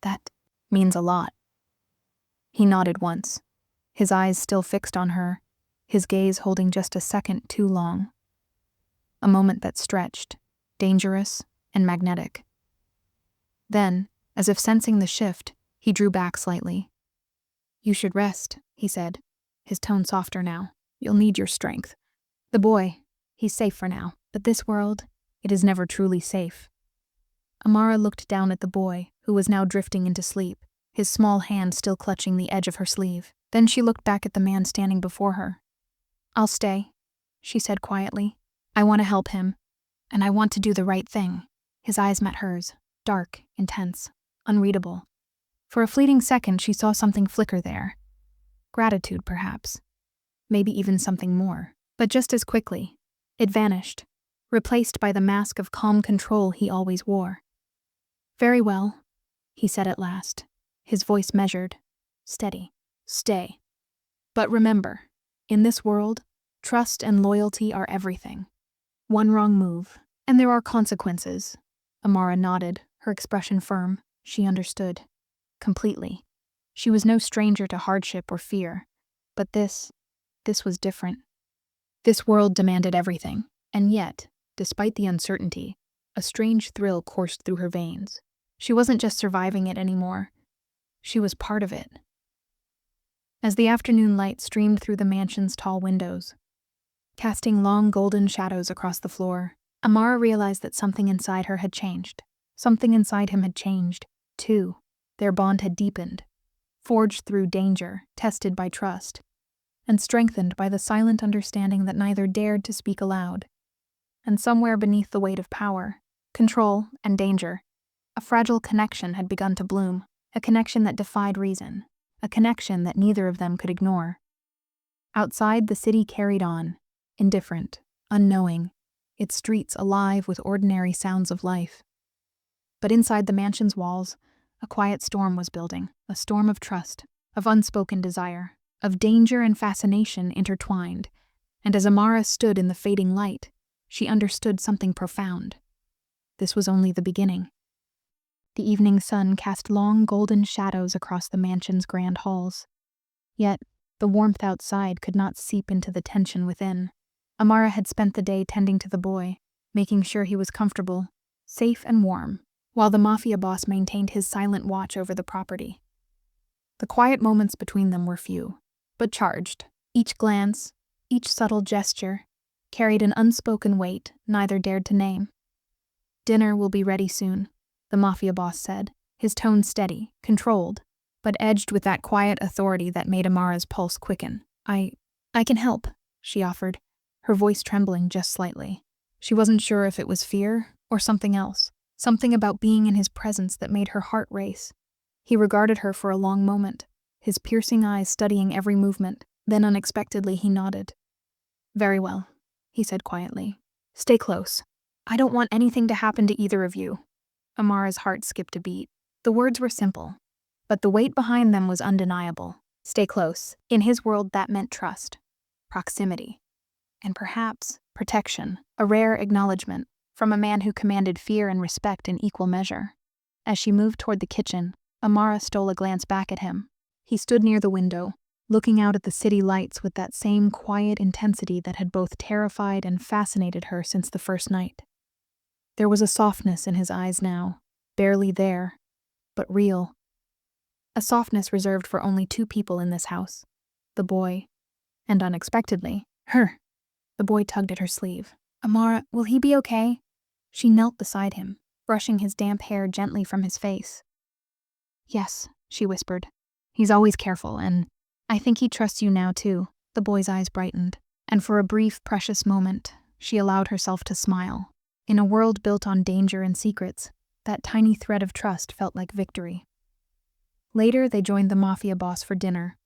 That means a lot. He nodded once, his eyes still fixed on her, his gaze holding just a second too long. A moment that stretched, dangerous, and magnetic. Then, as if sensing the shift, he drew back slightly. "You should rest," he said, his tone softer now. "You'll need your strength. The boy, he's safe for now, but this world, it is never truly safe." Amara looked down at the boy, who was now drifting into sleep, his small hand still clutching the edge of her sleeve. Then she looked back at the man standing before her. "I'll stay," she said quietly. "I want to help him, and I want to do the right thing." His eyes met hers, dark, intense, unreadable. For a fleeting second she saw something flicker there. Gratitude, perhaps. Maybe even something more. But just as quickly, it vanished, replaced by the mask of calm control he always wore. "Very well," he said at last, his voice measured, steady. "Stay. But remember, in this world, trust and loyalty are everything. One wrong move, and there are consequences." Amara nodded, her expression firm. She understood. Completely. She was no stranger to hardship or fear. But this was different. This world demanded everything, and yet, despite the uncertainty, a strange thrill coursed through her veins. She wasn't just surviving it anymore. She was part of it. As the afternoon light streamed through the mansion's tall windows, casting long golden shadows across the floor, Amara realized that something inside her had changed. Something inside him had changed, too. Their bond had deepened, forged through danger, tested by trust, and strengthened by the silent understanding that neither dared to speak aloud. And somewhere beneath the weight of power, control, and danger, a fragile connection had begun to bloom, a connection that defied reason, a connection that neither of them could ignore. Outside, the city carried on, indifferent, unknowing, its streets alive with ordinary sounds of life. But inside the mansion's walls, a quiet storm was building, a storm of trust, of unspoken desire, of danger and fascination intertwined, and as Amara stood in the fading light, she understood something profound. This was only the beginning. The evening sun cast long golden shadows across the mansion's grand halls. Yet, the warmth outside could not seep into the tension within. Amara had spent the day tending to the boy, making sure he was comfortable, safe and warm, while the mafia boss maintained his silent watch over the property. The quiet moments between them were few, but charged. Each glance, each subtle gesture, carried an unspoken weight neither dared to name. "Dinner will be ready soon," the mafia boss said, his tone steady, controlled, but edged with that quiet authority that made Amara's pulse quicken. I can help," she offered, her voice trembling just slightly. She wasn't sure if it was fear or something else, something about being in his presence that made her heart race. He regarded her for a long moment, his piercing eyes studying every movement. Then unexpectedly he nodded. "Very well," he said quietly. "Stay close. I don't want anything to happen to either of you." Amara's heart skipped a beat. The words were simple, but the weight behind them was undeniable. Stay close. In his world, that meant trust, proximity, and perhaps protection, a rare acknowledgement from a man who commanded fear and respect in equal measure. As she moved toward the kitchen, Amara stole a glance back at him. He stood near the window, looking out at the city lights with that same quiet intensity that had both terrified and fascinated her since the first night. There was a softness in his eyes now, barely there, but real. A softness reserved for only two people in this house, the boy, and unexpectedly, her. The boy tugged at her sleeve. "Amara, will he be okay?" She knelt beside him, brushing his damp hair gently from his face. "Yes," she whispered. "He's always careful, and I think he trusts you now too." The boy's eyes brightened, and for a brief, precious moment, she allowed herself to smile. In a world built on danger and secrets, that tiny thread of trust felt like victory. Later, they joined the mafia boss for dinner.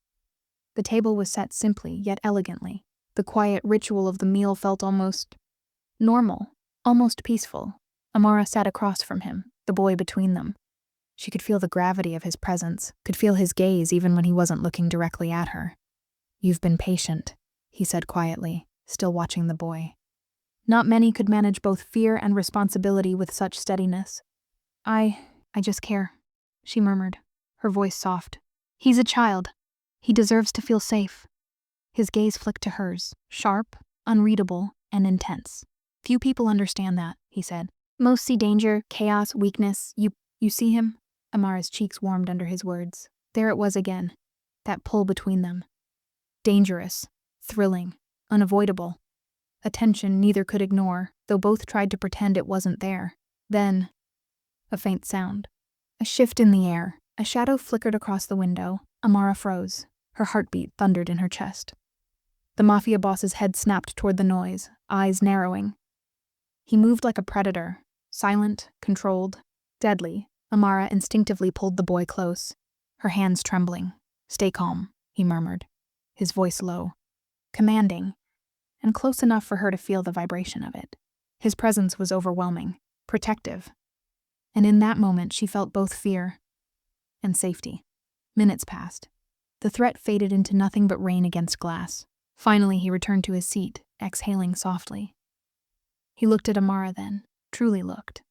The table was set simply, yet elegantly. The quiet ritual of the meal felt almost normal, almost peaceful. Amara sat across from him, the boy between them. She could feel the gravity of his presence, could feel his gaze even when he wasn't looking directly at her. "You've been patient," he said quietly, still watching the boy. Not many could manage both fear and responsibility with such steadiness. I just care," she murmured, her voice soft. "He's a child. He deserves to feel safe." His gaze flicked to hers, sharp, unreadable, and intense. "Few people understand that," he said. Most see danger, chaos, weakness. You see him? Amara's cheeks warmed under his words. There it was again. That pull between them. Dangerous, thrilling, unavoidable. A tension neither could ignore, though both tried to pretend it wasn't there. Then, a faint sound. A shift in the air. A shadow flickered across the window. Amara froze. Her heartbeat thundered in her chest. The mafia boss's head snapped toward the noise, eyes narrowing. He moved like a predator, silent, controlled, deadly. Amara instinctively pulled the boy close, her hands trembling. "Stay calm," he murmured, his voice low, commanding, and close enough for her to feel the vibration of it. His presence was overwhelming, protective, and in that moment she felt both fear and safety. Minutes passed. The threat faded into nothing but rain against glass. Finally, he returned to his seat, exhaling softly. He looked at Amara then, truly looked,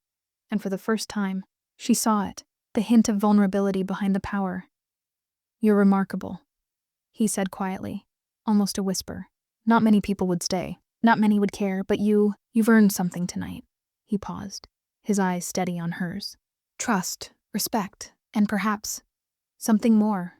and for the first time, she saw it, the hint of vulnerability behind the power. "You're remarkable," he said quietly, almost a whisper. "Not many people would stay, not many would care, but you've earned something tonight." He paused, his eyes steady on hers. "Trust, respect, and perhaps something more."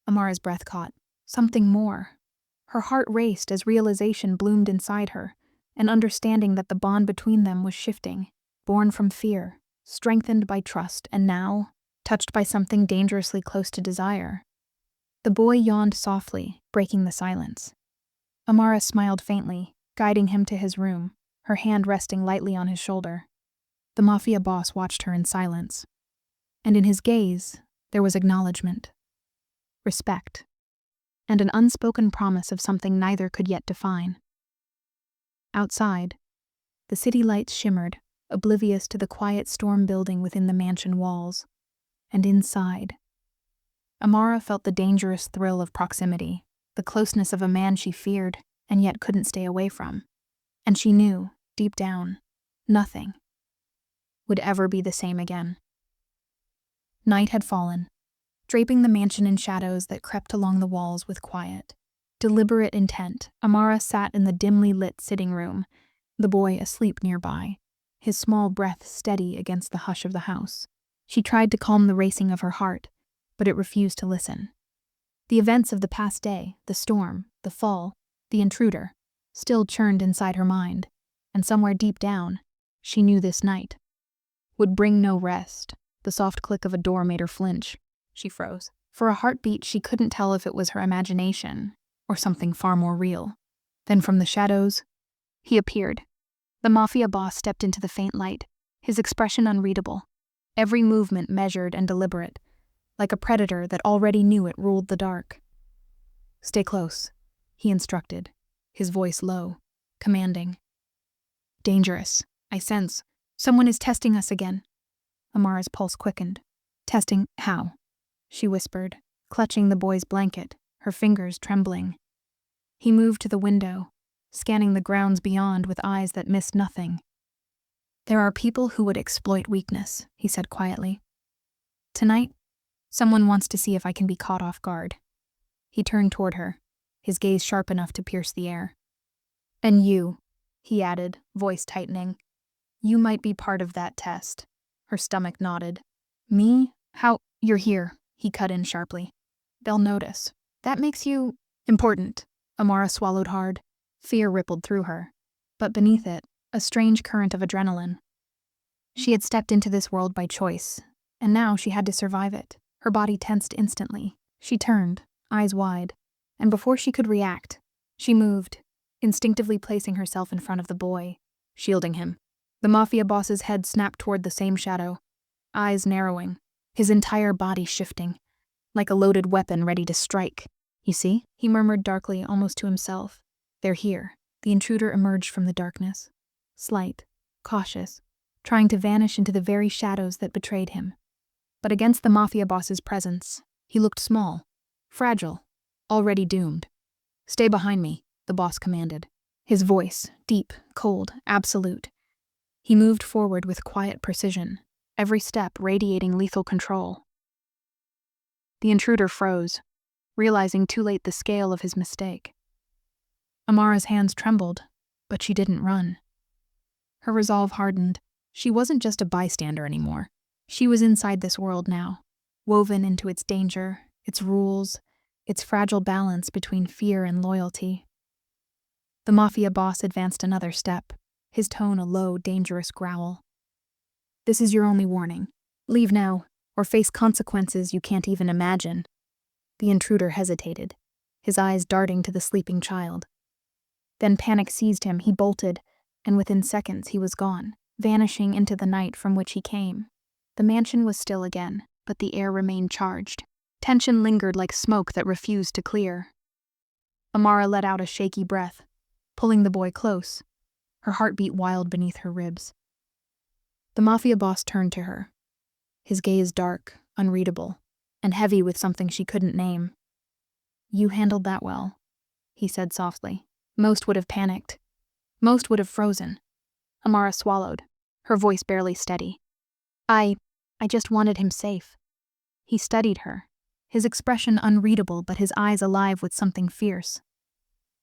Amara's breath caught. Something more. Her heart raced as realization bloomed inside her, an understanding that the bond between them was shifting, born from fear, strengthened by trust, and now, touched by something dangerously close to desire. The boy yawned softly, breaking the silence. Amara smiled faintly, guiding him to his room, her hand resting lightly on his shoulder. The mafia boss watched her in silence, and in his gaze there was acknowledgement, respect, and an unspoken promise of something neither could yet define. Outside, the city lights shimmered, oblivious to the quiet storm building within the mansion walls. And inside, Amara felt the dangerous thrill of proximity, the closeness of a man she feared and yet couldn't stay away from. And she knew, deep down, nothing would ever be the same again. Night had fallen, draping the mansion in shadows that crept along the walls with quiet, deliberate intent. Amara sat in the dimly lit sitting room, the boy asleep nearby, his small breath steady against the hush of the house. She tried to calm the racing of her heart, but it refused to listen. The events of the past day, the storm, the fall, the intruder, still churned inside her mind, and somewhere deep down, she knew this night would bring no rest. The soft click of a door made her flinch. She froze. For a heartbeat, she couldn't tell if it was her imagination or something far more real. Then from the shadows, he appeared. The mafia boss stepped into the faint light, his expression unreadable, every movement measured and deliberate, like a predator that already knew it ruled the dark. "Stay close," he instructed, his voice low, commanding. "Dangerous, I sense. Someone is testing us again." Amara's pulse quickened. "Testing how?" she whispered, clutching the boy's blanket, her fingers trembling. He moved to the window, scanning the grounds beyond with eyes that missed nothing. "There are people who would exploit weakness," he said quietly. "Tonight, someone wants to see if I can be caught off guard." He turned toward her, his gaze sharp enough to pierce the air. "And you," he added, voice tightening. "You might be part of that test." Her stomach nodded. "Me? How? You're here," he cut in sharply. "They'll notice. That makes you important." Amara swallowed hard. Fear rippled through her, but beneath it, a strange current of adrenaline. She had stepped into this world by choice, and now she had to survive it. Her body tensed instantly. She turned, eyes wide, and before she could react, she moved, instinctively placing herself in front of the boy, shielding him. The mafia boss's head snapped toward the same shadow, eyes narrowing, his entire body shifting, like a loaded weapon ready to strike. "You see?" he murmured darkly, almost to himself. "They're here." The intruder emerged from the darkness, slight, cautious, trying to vanish into the very shadows that betrayed him. But against the mafia boss's presence, he looked small, fragile, already doomed. "Stay behind me," the boss commanded, his voice deep, cold, absolute. He moved forward with quiet precision, every step radiating lethal control. The intruder froze, realizing too late the scale of his mistake. Amara's hands trembled, but she didn't run. Her resolve hardened. She wasn't just a bystander anymore. She was inside this world now, woven into its danger, its rules, its fragile balance between fear and loyalty. The mafia boss advanced another step, his tone a low, dangerous growl. "This is your only warning. Leave now, or face consequences you can't even imagine." The intruder hesitated, his eyes darting to the sleeping child. Then panic seized him, he bolted, and within seconds he was gone, vanishing into the night from which he came. The mansion was still again, but the air remained charged. Tension lingered like smoke that refused to clear. Amara let out a shaky breath, pulling the boy close. Her heart beat wild beneath her ribs. The mafia boss turned to her, his gaze dark, unreadable, and heavy with something she couldn't name. "You handled that well," he said softly. "Most would have panicked. Most would have frozen." Amara swallowed, her voice barely steady. I just wanted him safe." He studied her, his expression unreadable but his eyes alive with something fierce.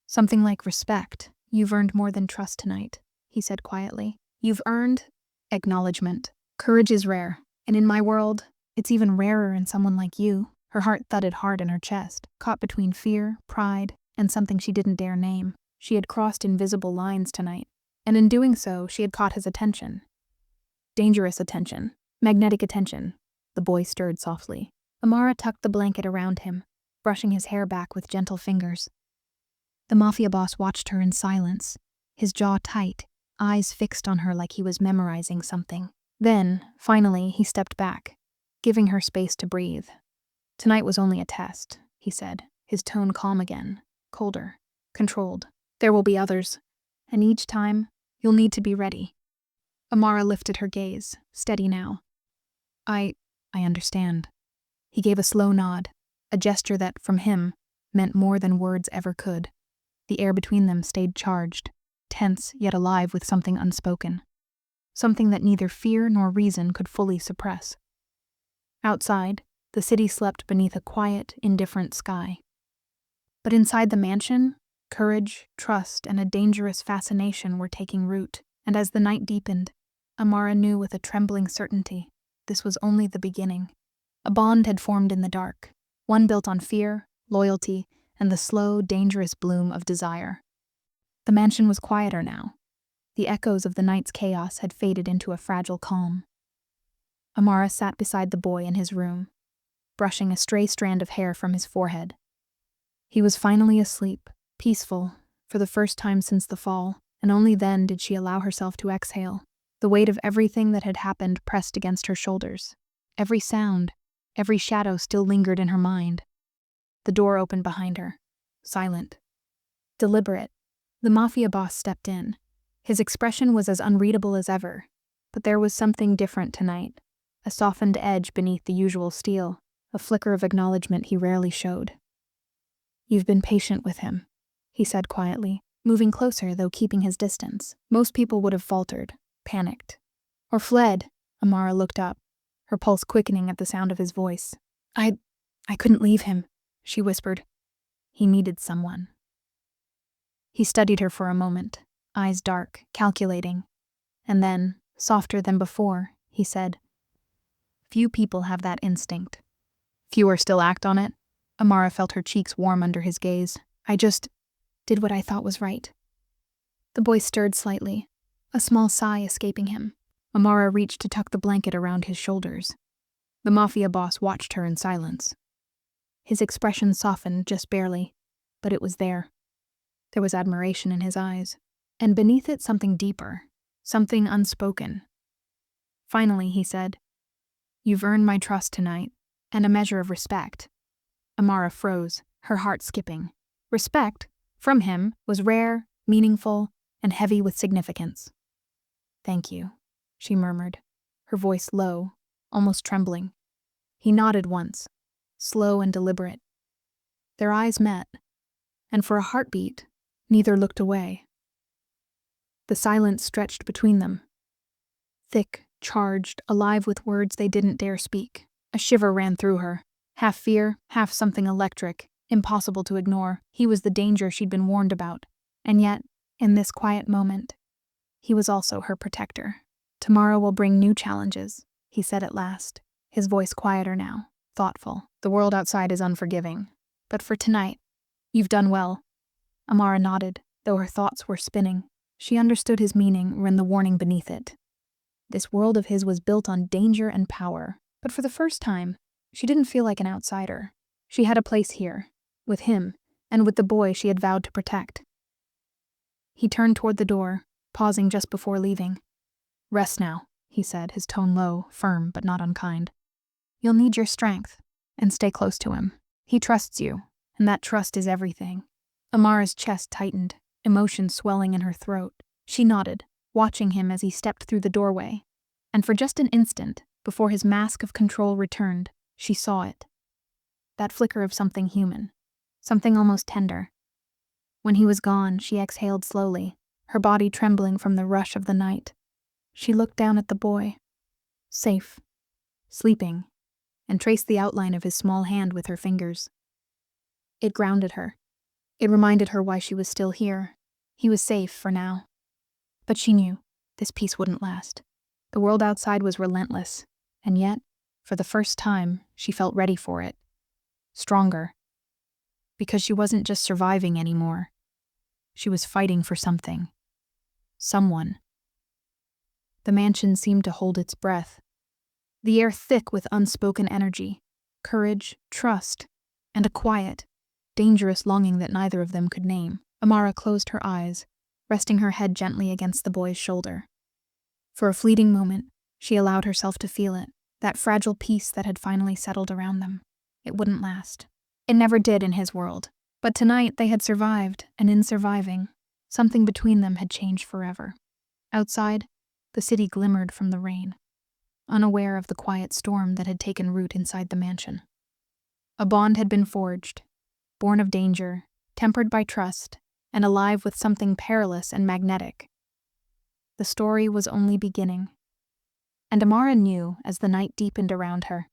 "Something like respect. You've earned more than trust tonight," he said quietly. "You've earned acknowledgement. Courage is rare, and in my world, it's even rarer in someone like you." Her heart thudded hard in her chest, caught between fear, pride, and something she didn't dare name. She had crossed invisible lines tonight, and in doing so, she had caught his attention. Dangerous attention, magnetic attention. The boy stirred softly. Amara tucked the blanket around him, brushing his hair back with gentle fingers. The mafia boss watched her in silence, his jaw tight, eyes fixed on her like he was memorizing something. Then, finally, he stepped back, giving her space to breathe. "Tonight was only a test," he said, his tone calm again, colder, controlled. "There will be others, and each time, you'll need to be ready." Amara lifted her gaze, steady now. I understand." He gave a slow nod, a gesture that, from him, meant more than words ever could. The air between them stayed charged, tense yet alive with something unspoken. Something that neither fear nor reason could fully suppress. Outside, the city slept beneath a quiet, indifferent sky. But inside the mansion, courage, trust, and a dangerous fascination were taking root, and as the night deepened, Amara knew with a trembling certainty this was only the beginning. A bond had formed in the dark, one built on fear, loyalty, and the slow, dangerous bloom of desire. The mansion was quieter now. The echoes of the night's chaos had faded into a fragile calm. Amara sat beside the boy in his room, brushing a stray strand of hair from his forehead. He was finally asleep, peaceful, for the first time since the fall, and only then did she allow herself to exhale. The weight of everything that had happened pressed against her shoulders. Every sound, every shadow still lingered in her mind. The door opened behind her, silent, deliberate. The mafia boss stepped in. His expression was as unreadable as ever, but there was something different tonight, a softened edge beneath the usual steel, a flicker of acknowledgement he rarely showed. "You've been patient with him," he said quietly, moving closer though keeping his distance. Most people would have faltered, panicked, or fled. Amara looked up, her pulse quickening at the sound of his voice. I couldn't leave him," she whispered. "He needed someone." He studied her for a moment, eyes dark, calculating, and then, softer than before, he said, "Few people have that instinct. Fewer still act on it." Amara felt her cheeks warm under his gaze. "I just did what I thought was right." The boy stirred slightly, a small sigh escaping him. Amara reached to tuck the blanket around his shoulders. The mafia boss watched her in silence. His expression softened just barely, but it was there. There was admiration in his eyes, and beneath it something deeper, something unspoken. Finally, he said, "You've earned my trust tonight, and a measure of respect." Amara froze, her heart skipping. Respect, from him, was rare, meaningful, and heavy with significance. "Thank you," she murmured, her voice low, almost trembling. He nodded once, slow and deliberate. Their eyes met, and for a heartbeat, neither looked away. The silence stretched between them, thick, charged, alive with words they didn't dare speak. A shiver ran through her, half fear, half something electric, impossible to ignore. He was the danger she'd been warned about, and yet, in this quiet moment, he was also her protector. Tomorrow will bring new challenges, he said at last, his voice quieter now, thoughtful. The world outside is unforgiving. But for tonight, you've done well. Amara nodded, though her thoughts were spinning. She understood his meaning and the warning beneath it. This world of his was built on danger and power, but for the first time, she didn't feel like an outsider. She had a place here, with him, and with the boy she had vowed to protect. He turned toward the door, pausing just before leaving. Rest now, he said, his tone low, firm, but not unkind. You'll need your strength, and stay close to him. He trusts you, and that trust is everything. Amara's chest tightened, emotion swelling in her throat. She nodded, watching him as he stepped through the doorway, and for just an instant, before his mask of control returned, she saw it. That flicker of something human, something almost tender. When he was gone, she exhaled slowly, her body trembling from the rush of the night. She looked down at the boy, safe, sleeping, and traced the outline of his small hand with her fingers. It grounded her. It reminded her why she was still here. He was safe for now. But she knew this peace wouldn't last. The world outside was relentless, and yet, for the first time, she felt ready for it. Stronger. Because she wasn't just surviving anymore. She was fighting for something. Someone. The mansion seemed to hold its breath. The air thick with unspoken energy, courage, trust, and a quiet, dangerous longing that neither of them could name. Amara closed her eyes, resting her head gently against the boy's shoulder. For a fleeting moment, she allowed herself to feel it, that fragile peace that had finally settled around them. It wouldn't last. It never did in his world. But tonight they had survived, and in surviving, something between them had changed forever. Outside, the city glimmered from the rain, unaware of the quiet storm that had taken root inside the mansion. A bond had been forged, born of danger, tempered by trust, and alive with something perilous and magnetic. The story was only beginning. And Amara knew, as the night deepened around her,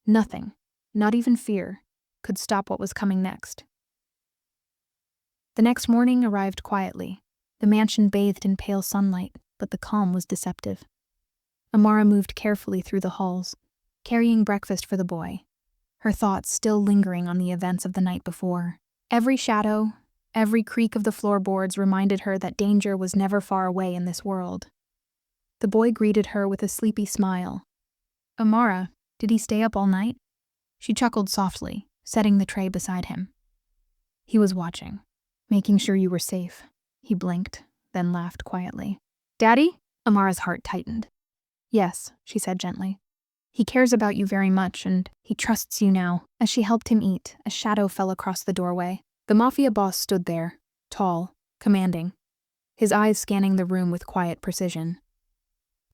nothing, not even fear, could stop what was coming next. The next morning arrived quietly. The mansion bathed in pale sunlight, but the calm was deceptive. Amara moved carefully through the halls, carrying breakfast for the boy, her thoughts still lingering on the events of the night before. Every shadow, every creak of the floorboards reminded her that danger was never far away in this world. The boy greeted her with a sleepy smile. Amara, did he stay up all night? She chuckled softly, setting the tray beside him. He was watching, making sure you were safe. He blinked, then laughed quietly. Daddy? Amara's heart tightened. Yes, she said gently. He cares about you very much, and he trusts you now. As she helped him eat, a shadow fell across the doorway. The mafia boss stood there, tall, commanding, his eyes scanning the room with quiet precision.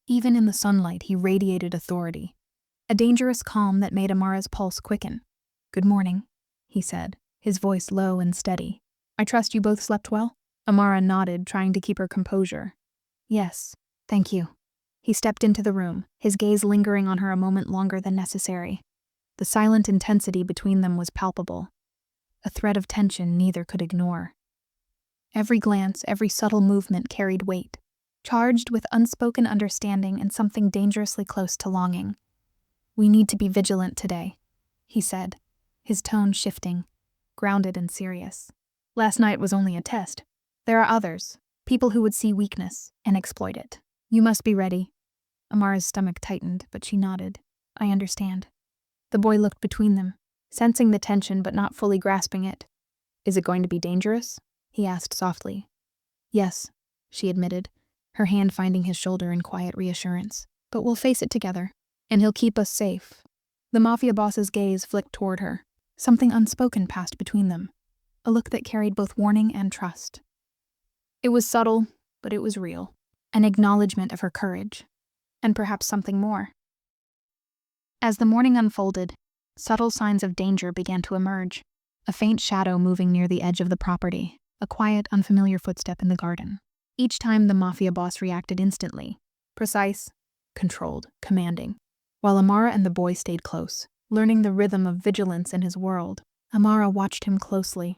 Even in the sunlight, he radiated authority, a dangerous calm that made Amara's pulse quicken. Good morning, he said, his voice low and steady. I trust you both slept well? Amara nodded, trying to keep her composure. Yes, thank you. He stepped into the room, his gaze lingering on her a moment longer than necessary. The silent intensity between them was palpable, a thread of tension neither could ignore. Every glance, every subtle movement carried weight, charged with unspoken understanding and something dangerously close to longing. We need to be vigilant today, he said, his tone shifting, grounded and serious. Last night was only a test. There are others, people who would see weakness and exploit it. You must be ready. Amara's stomach tightened, but she nodded. I understand. The boy looked between them, sensing the tension but not fully grasping it. Is it going to be dangerous? He asked softly. Yes, she admitted, her hand finding his shoulder in quiet reassurance. But we'll face it together, and he'll keep us safe. The mafia boss's gaze flicked toward her. Something unspoken passed between them, a look that carried both warning and trust. It was subtle, but it was real, an acknowledgement of her courage, and perhaps something more. As the morning unfolded, subtle signs of danger began to emerge, a faint shadow moving near the edge of the property, a quiet, unfamiliar footstep in the garden. Each time the mafia boss reacted instantly, precise, controlled, commanding, while Amara and the boy stayed close, learning the rhythm of vigilance in his world. Amara watched him closely,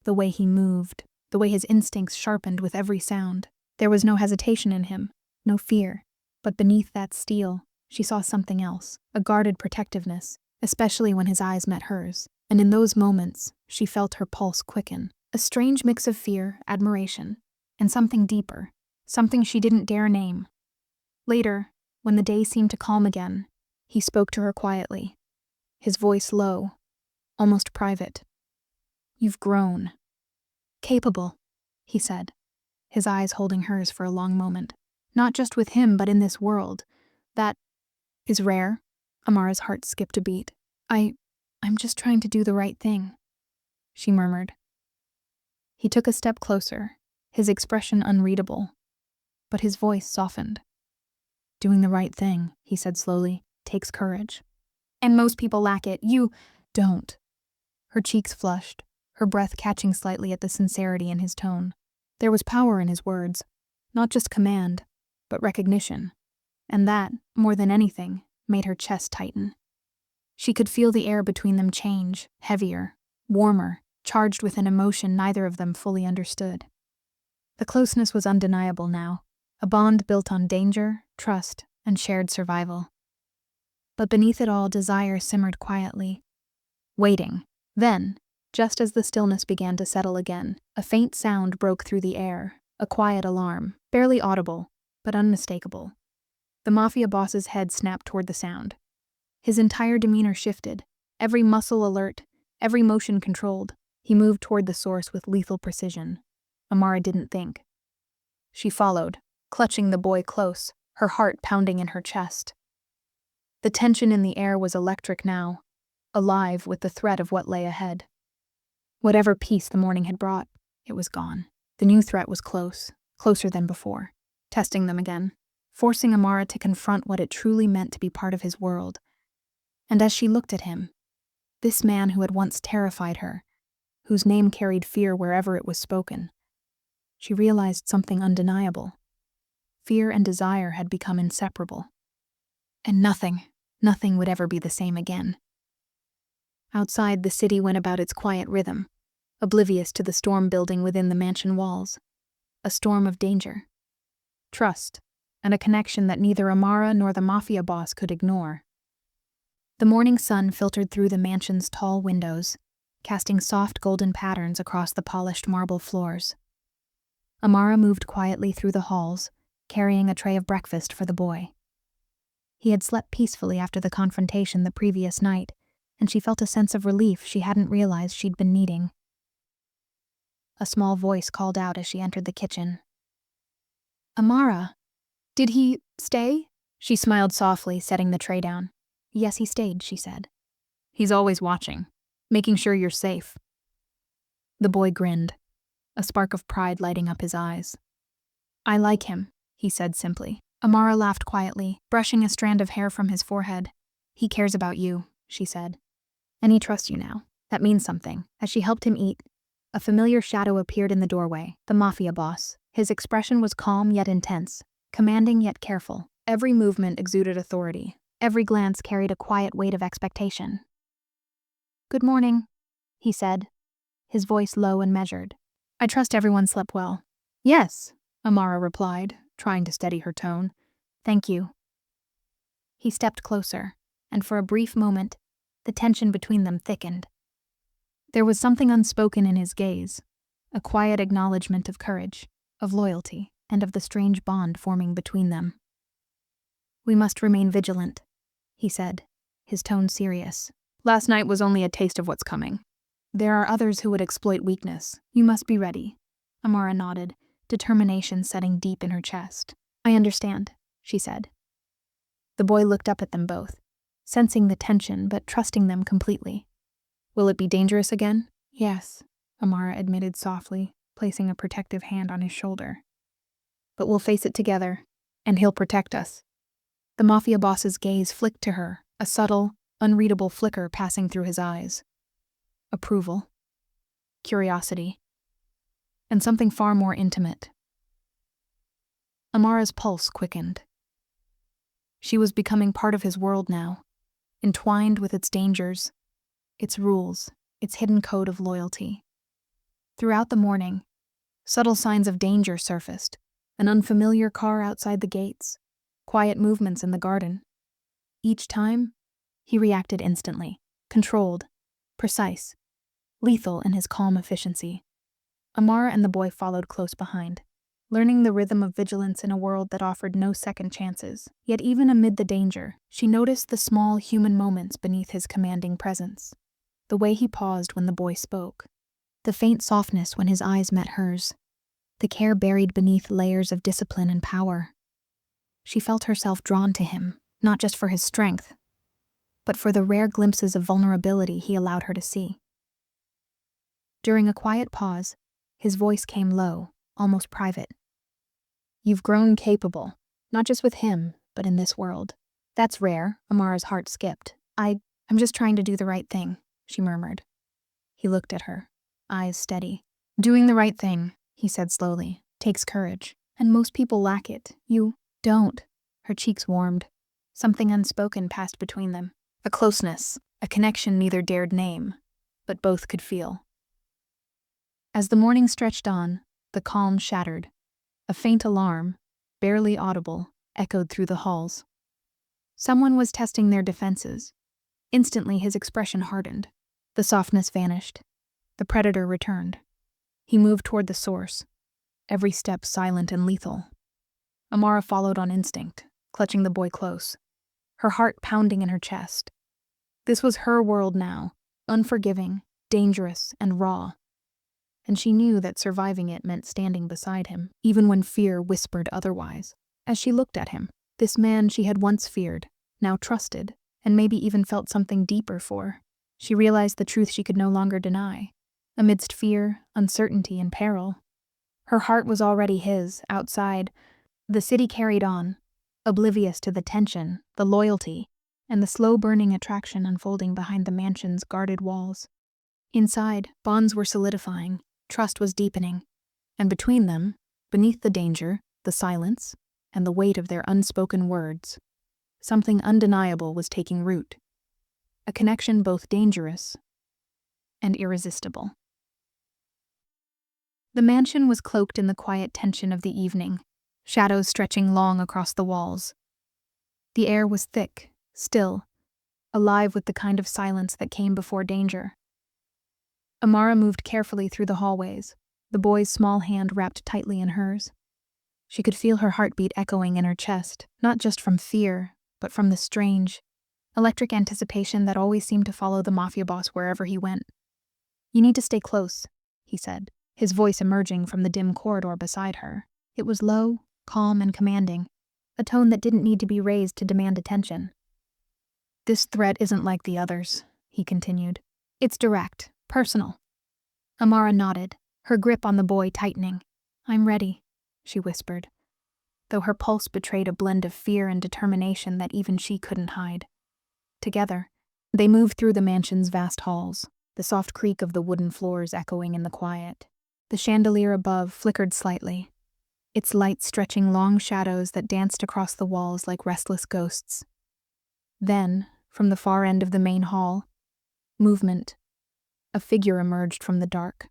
the way he moved, the way his instincts sharpened with every sound. There was no hesitation in him, no fear, But beneath that steel, she saw something else, a guarded protectiveness, especially when his eyes met hers. And in those moments, she felt her pulse quicken. A strange mix of fear, admiration, and something deeper, something she didn't dare name. Later, when the day seemed to calm again, he spoke to her quietly, his voice low, almost private. "You've grown." "Capable," he said, his eyes holding hers for a long moment. "Not just with him, but in this world. That is rare." Amara's heart skipped a beat. I'm just trying to do the right thing," she murmured. He took a step closer, his expression unreadable, but his voice softened. "Doing the right thing," he said slowly, "takes courage. And most people lack it. You don't." Her cheeks flushed, her breath catching slightly at the sincerity in his tone. There was power in his words, not just command, but recognition. And that, more than anything, made her chest tighten. She could feel the air between them change, heavier, warmer, charged with an emotion neither of them fully understood. The closeness was undeniable now, a bond built on danger, trust, and shared survival. But beneath it all, desire simmered quietly, waiting. Then, just as the stillness began to settle again, a faint sound broke through the air, a quiet alarm, barely audible, but unmistakable. The mafia boss's head snapped toward the sound. His entire demeanor shifted, every muscle alert, every motion controlled. He moved toward the source with lethal precision. Amara didn't think. She followed, clutching the boy close, her heart pounding in her chest. The tension in the air was electric now, alive with the threat of what lay ahead. Whatever peace the morning had brought, it was gone. The new threat was close, closer than before, testing them again, forcing Amara to confront what it truly meant to be part of his world. And as she looked at him, this man who had once terrified her, whose name carried fear wherever it was spoken, she realized something undeniable. Fear and desire had become inseparable. And nothing would ever be the same again. Outside, the city went about its quiet rhythm, oblivious to the storm building within the mansion walls. A storm of danger, trust, and a connection that neither Amara nor the mafia boss could ignore. The morning sun filtered through the mansion's tall windows, casting soft golden patterns across the polished marble floors. Amara moved quietly through the halls, carrying a tray of breakfast for the boy. He had slept peacefully after the confrontation the previous night, and she felt a sense of relief she hadn't realized she'd been needing. A small voice called out as she entered the kitchen. "Amara, did he stay?" She smiled softly, setting the tray down. "Yes, he stayed," she said. "He's always watching, making sure you're safe." The boy grinned, a spark of pride lighting up his eyes. "I like him," he said simply. Amara laughed quietly, brushing a strand of hair from his forehead. "He cares about you," she said. "And he trusts you now. That means something." As she helped him eat, a familiar shadow appeared in the doorway, the mafia boss. His expression was calm yet intense, commanding yet careful. Every movement exuded authority. Every glance carried a quiet weight of expectation. "Good morning," he said, his voice low and measured. "I trust everyone slept well." "Yes," Amara replied, trying to steady her tone. "Thank you." He stepped closer, and for a brief moment, the tension between them thickened. There was something unspoken in his gaze, a quiet acknowledgement of courage, of loyalty, and of the strange bond forming between them. "We must remain vigilant," he said, his tone serious. "Last night was only a taste of what's coming. There are others who would exploit weakness. You must be ready." Amara nodded, determination setting deep in her chest. "I understand," she said. The boy looked up at them both, sensing the tension but trusting them completely. "Will it be dangerous again?" "Yes," Amara admitted softly, placing a protective hand on his shoulder. "But we'll face it together, and he'll protect us." The mafia boss's gaze flicked to her, a subtle, unreadable flicker passing through his eyes. Approval, curiosity, and something far more intimate. Amara's pulse quickened. She was becoming part of his world now, entwined with its dangers, its rules, its hidden code of loyalty. Throughout the morning, subtle signs of danger surfaced, an unfamiliar car outside the gates, quiet movements in the garden. Each time, he reacted instantly, controlled, precise, lethal in his calm efficiency. Amara and the boy followed close behind, learning the rhythm of vigilance in a world that offered no second chances. Yet even amid the danger, she noticed the small human moments beneath his commanding presence. The way he paused when the boy spoke, the faint softness when his eyes met hers, the care buried beneath layers of discipline and power. She felt herself drawn to him, not just for his strength, but for the rare glimpses of vulnerability he allowed her to see. During a quiet pause, his voice came low, almost private. "You've grown capable, not just with him, but in this world." "That's rare," Amara's heart skipped. I'm just trying to do the right thing," she murmured. He looked at her, eyes steady. "Doing the right thing," he said slowly, "takes courage, and most people lack it. You don't." Her cheeks warmed. Something unspoken passed between them. A closeness, a connection neither dared name, but both could feel. As the morning stretched on, the calm shattered. A faint alarm, barely audible, echoed through the halls. Someone was testing their defenses. Instantly his expression hardened. The softness vanished. The predator returned. He moved toward the source, every step silent and lethal. Amara followed on instinct, clutching the boy close, her heart pounding in her chest. This was her world now, unforgiving, dangerous, and raw. And she knew that surviving it meant standing beside him, even when fear whispered otherwise. As she looked at him, this man she had once feared, now trusted, and maybe even felt something deeper for, she realized the truth she could no longer deny. Amidst fear, uncertainty, and peril, her heart was already his, outside. The city carried on, oblivious to the tension, the loyalty, and the slow-burning attraction unfolding behind the mansion's guarded walls. Inside, bonds were solidifying, trust was deepening, and between them, beneath the danger, the silence, and the weight of their unspoken words, something undeniable was taking root. A connection both dangerous and irresistible. The mansion was cloaked in the quiet tension of the evening, shadows stretching long across the walls. The air was thick, still, alive with the kind of silence that came before danger. Amara moved carefully through the hallways, the boy's small hand wrapped tightly in hers. She could feel her heartbeat echoing in her chest, not just from fear, but from the strange, electric anticipation that always seemed to follow the mafia boss wherever he went. "You need to stay close," he said, his voice emerging from the dim corridor beside her. It was low, calm, and commanding, a tone that didn't need to be raised to demand attention. "This threat isn't like the others," he continued. "It's direct, personal." Amara nodded, her grip on the boy tightening. "I'm ready," she whispered, though her pulse betrayed a blend of fear and determination that even she couldn't hide. Together, they moved through the mansion's vast halls, the soft creak of the wooden floors echoing in the quiet. The chandelier above flickered slightly, its light stretching long shadows that danced across the walls like restless ghosts. Then, from the far end of the main hall, movement. A figure emerged from the dark.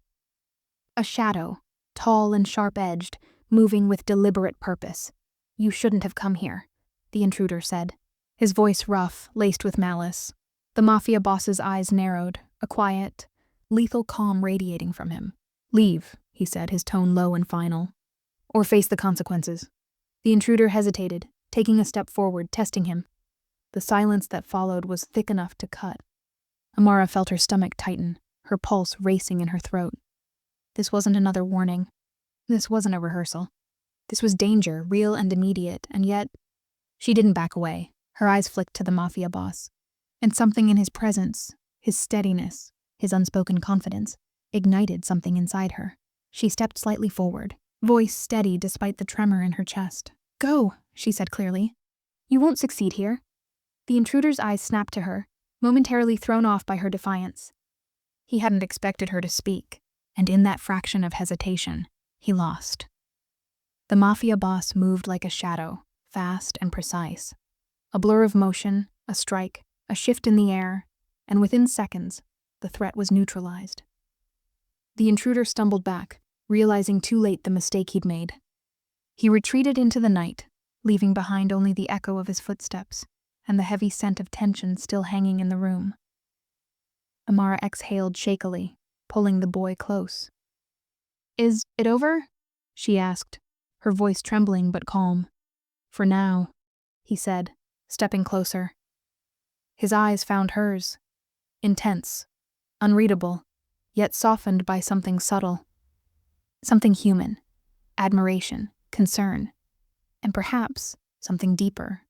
A shadow, tall and sharp-edged, moving with deliberate purpose. "You shouldn't have come here," the intruder said, his voice rough, laced with malice. The mafia boss's eyes narrowed, a quiet, lethal calm radiating from him. "Leave," he said, his tone low and final, "or face the consequences." The intruder hesitated, taking a step forward, testing him. The silence that followed was thick enough to cut. Amara felt her stomach tighten, her pulse racing in her throat. This wasn't another warning. This wasn't a rehearsal. This was danger, real and immediate, and yet she didn't back away. Her eyes flicked to the mafia boss, and something in his presence, his steadiness, his unspoken confidence, ignited something inside her. She stepped slightly forward, voice steady despite the tremor in her chest. "Go," she said clearly. "You won't succeed here." The intruder's eyes snapped to her, momentarily thrown off by her defiance. He hadn't expected her to speak, and in that fraction of hesitation, he lost. The mafia boss moved like a shadow, fast and precise. A blur of motion, a strike, a shift in the air, and within seconds, the threat was neutralized. The intruder stumbled back, realizing too late the mistake he'd made. He retreated into the night, leaving behind only the echo of his footsteps and the heavy scent of tension still hanging in the room. Amara exhaled shakily, pulling the boy close. "Is it over?" she asked, her voice trembling but calm. "For now," he said, stepping closer. His eyes found hers, intense, unreadable, yet softened by something subtle. Something human, admiration, concern, and perhaps something deeper.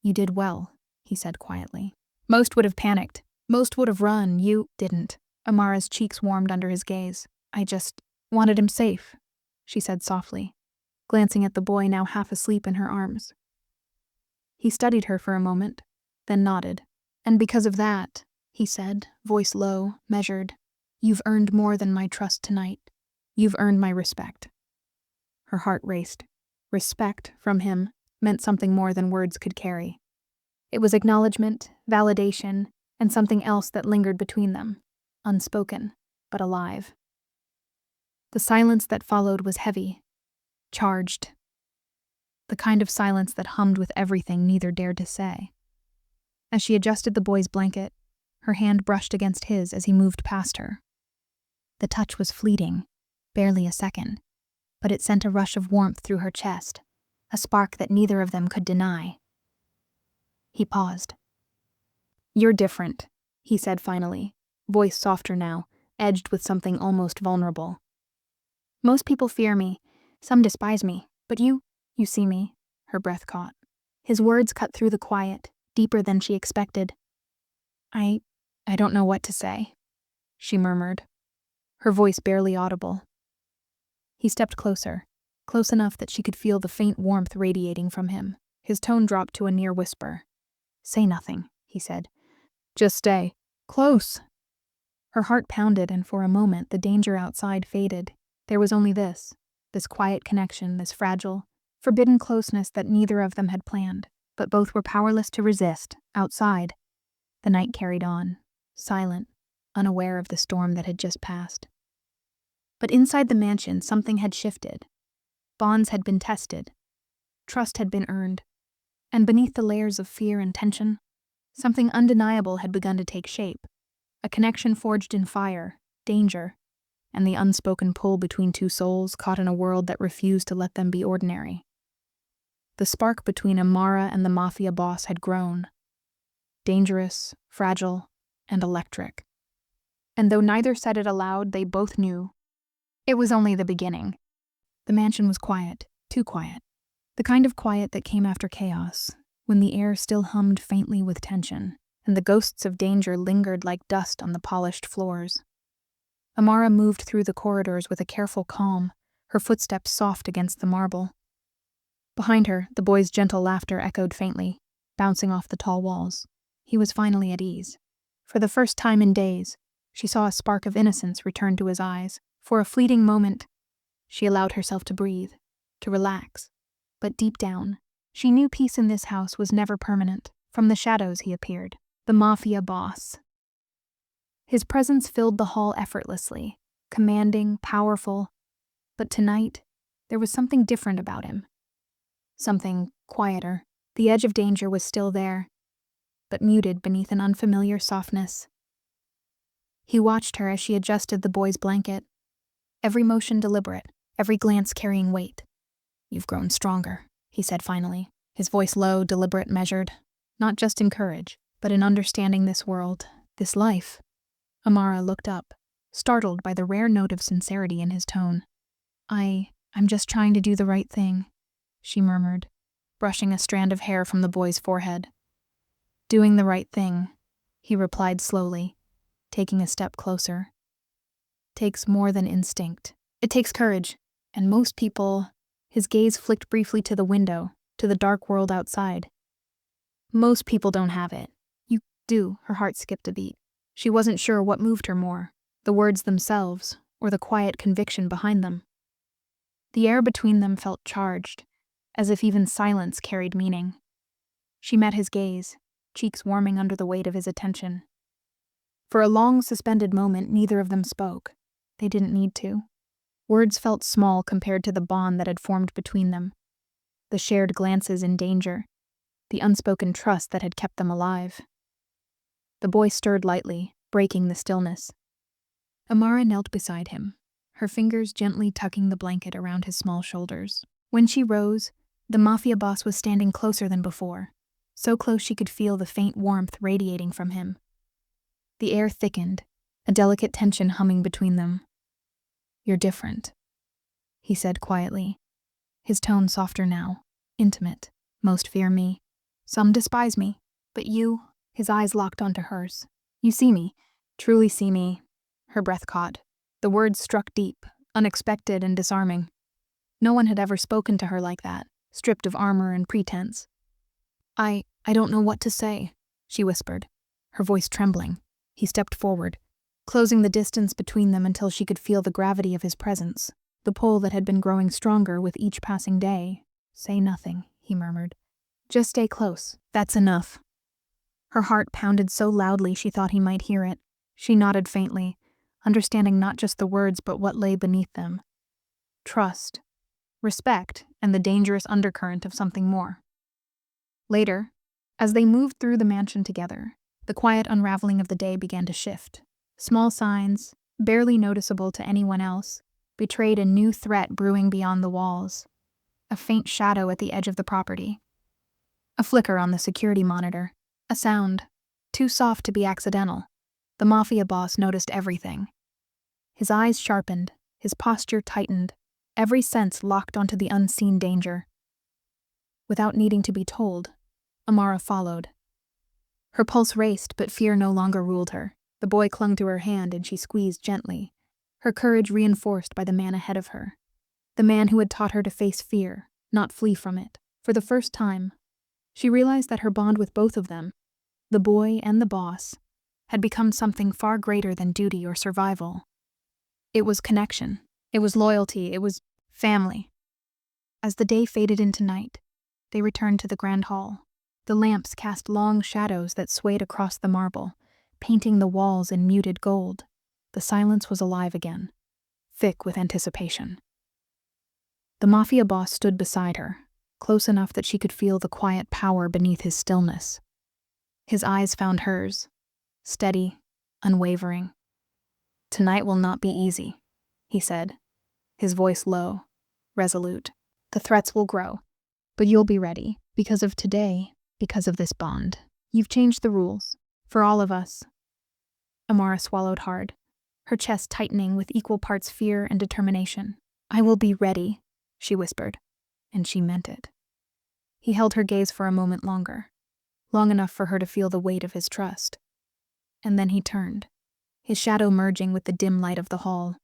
"You did well," he said quietly. "Most would have panicked. Most would have run. You didn't." Amara's cheeks warmed under his gaze. "I just wanted him safe," she said softly, glancing at the boy now half asleep in her arms. He studied her for a moment, then nodded. "And because of that," he said, voice low, measured, "you've earned more than my trust tonight. You've earned my respect." Her heart raced. Respect, from him, meant something more than words could carry. It was acknowledgement, validation, and something else that lingered between them, unspoken, but alive. The silence that followed was heavy, charged. The kind of silence that hummed with everything neither dared to say. As she adjusted the boy's blanket, her hand brushed against his as he moved past her. The touch was fleeting, barely a second, but it sent a rush of warmth through her chest, a spark that neither of them could deny. He paused. "You're different," he said finally, voice softer now, edged with something almost vulnerable. "Most people fear me, some despise me, but you see me," her breath caught. His words cut through the quiet, deeper than she expected. I don't know what to say," she murmured, her voice barely audible. He stepped closer, close enough that she could feel the faint warmth radiating from him. His tone dropped to a near whisper. "Say nothing," he said. "Just stay close." Her heart pounded, and for a moment the danger outside faded. There was only this quiet connection, this fragile, forbidden closeness that neither of them had planned, but both were powerless to resist. Outside, the night carried on, silent, unaware of the storm that had just passed. But inside the mansion, something had shifted. Bonds had been tested. Trust had been earned. And beneath the layers of fear and tension, something undeniable had begun to take shape. A connection forged in fire, danger, and the unspoken pull between two souls caught in a world that refused to let them be ordinary. The spark between Amara and the mafia boss had grown. Dangerous, fragile, and electric. And though neither said it aloud, they both knew. It was only the beginning. The mansion was quiet, too quiet. The kind of quiet that came after chaos, when the air still hummed faintly with tension, and the ghosts of danger lingered like dust on the polished floors. Amara moved through the corridors with a careful calm, her footsteps soft against the marble. Behind her, the boy's gentle laughter echoed faintly, bouncing off the tall walls. He was finally at ease. For the first time in days, she saw a spark of innocence return to his eyes. For a fleeting moment, she allowed herself to breathe, to relax. But deep down, she knew peace in this house was never permanent. From the shadows he appeared, the mafia boss. His presence filled the hall effortlessly, commanding, powerful. But tonight, there was something different about him. Something quieter. The edge of danger was still there, but muted beneath an unfamiliar softness. He watched her as she adjusted the boy's blanket, every motion deliberate, every glance carrying weight. "You've grown stronger," he said finally, his voice low, deliberate, measured, not just in courage, but in understanding this world, this life. Amara looked up, startled by the rare note of sincerity in his tone. I'm just trying to do the right thing," she murmured, brushing a strand of hair from the boy's forehead. "Doing the right thing," he replied slowly, taking a step closer. "Takes more than instinct. It takes courage, and most people..." His gaze flicked briefly to the window, to the dark world outside. "Most people don't have it. You do." Her heart skipped a beat. She wasn't sure what moved her more, the words themselves, or the quiet conviction behind them. The air between them felt charged, as if even silence carried meaning. She met his gaze, cheeks warming under the weight of his attention. For a long, suspended moment, neither of them spoke. They didn't need to. Words felt small compared to the bond that had formed between them. the shared glances in danger, the unspoken trust that had kept them alive. The boy stirred lightly, breaking the stillness. Amara knelt beside him, her fingers gently tucking the blanket around his small shoulders. When she rose, the mafia boss was standing closer than before, so close she could feel the faint warmth radiating from him. The air thickened, a delicate tension humming between them. "You're different," he said quietly, his tone softer now, intimate. "Most fear me. Some despise me. But you," his eyes locked onto hers. "You see me, truly see me." Her breath caught. The words struck deep, unexpected and disarming. No one had ever spoken to her like that, stripped of armor and pretense. I don't know what to say," she whispered, her voice trembling. He stepped forward, closing the distance between them until she could feel the gravity of his presence, the pull that had been growing stronger with each passing day. "Say nothing," he murmured. "Just stay close. That's enough." Her heart pounded so loudly she thought he might hear it. She nodded faintly, understanding not just the words but what lay beneath them. Trust, respect, and the dangerous undercurrent of something more. Later, as they moved through the mansion together, the quiet unraveling of the day began to shift. Small signs, barely noticeable to anyone else, betrayed a new threat brewing beyond the walls. A faint shadow at the edge of the property. A flicker on the security monitor. A sound, too soft to be accidental. The mafia boss noticed everything. His eyes sharpened, his posture tightened, every sense locked onto the unseen danger. Without needing to be told, Amara followed. Her pulse raced, but fear no longer ruled her. The boy clung to her hand and she squeezed gently, her courage reinforced by the man ahead of her. The man who had taught her to face fear, not flee from it. For the first time, she realized that her bond with both of them, the boy and the boss, had become something far greater than duty or survival. It was connection. It was loyalty. It was family. As the day faded into night, they returned to the grand hall. The lamps cast long shadows that swayed across the marble, painting the walls in muted gold. The silence was alive again, thick with anticipation. The mafia boss stood beside her, close enough that she could feel the quiet power beneath his stillness. His eyes found hers, steady, unwavering. "Tonight will not be easy," he said, his voice low, resolute. "The threats will grow, but you'll be ready, because of today, because of this bond. You've changed the rules, for all of us." Amara swallowed hard, her chest tightening with equal parts fear and determination. "I will be ready," she whispered, and she meant it. He held her gaze for a moment longer, long enough for her to feel the weight of his trust. And then he turned, his shadow merging with the dim light of the hall.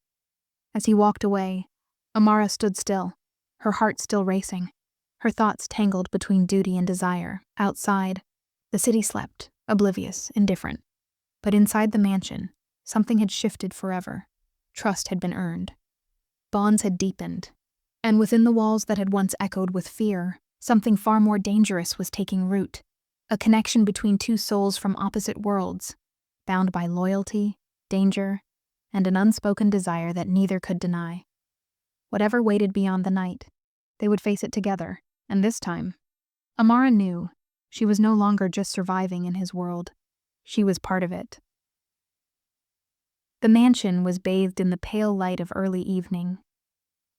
As he walked away, Amara stood still, her heart still racing, her thoughts tangled between duty and desire. Outside, the city slept, oblivious, indifferent. But inside the mansion, something had shifted forever. Trust had been earned. Bonds had deepened. And within the walls that had once echoed with fear, something far more dangerous was taking root. A connection between two souls from opposite worlds, bound by loyalty, danger, and an unspoken desire that neither could deny. Whatever waited beyond the night, they would face it together, and this time, Amara knew she was no longer just surviving in his world. She was part of it. The mansion was bathed in the pale light of early evening,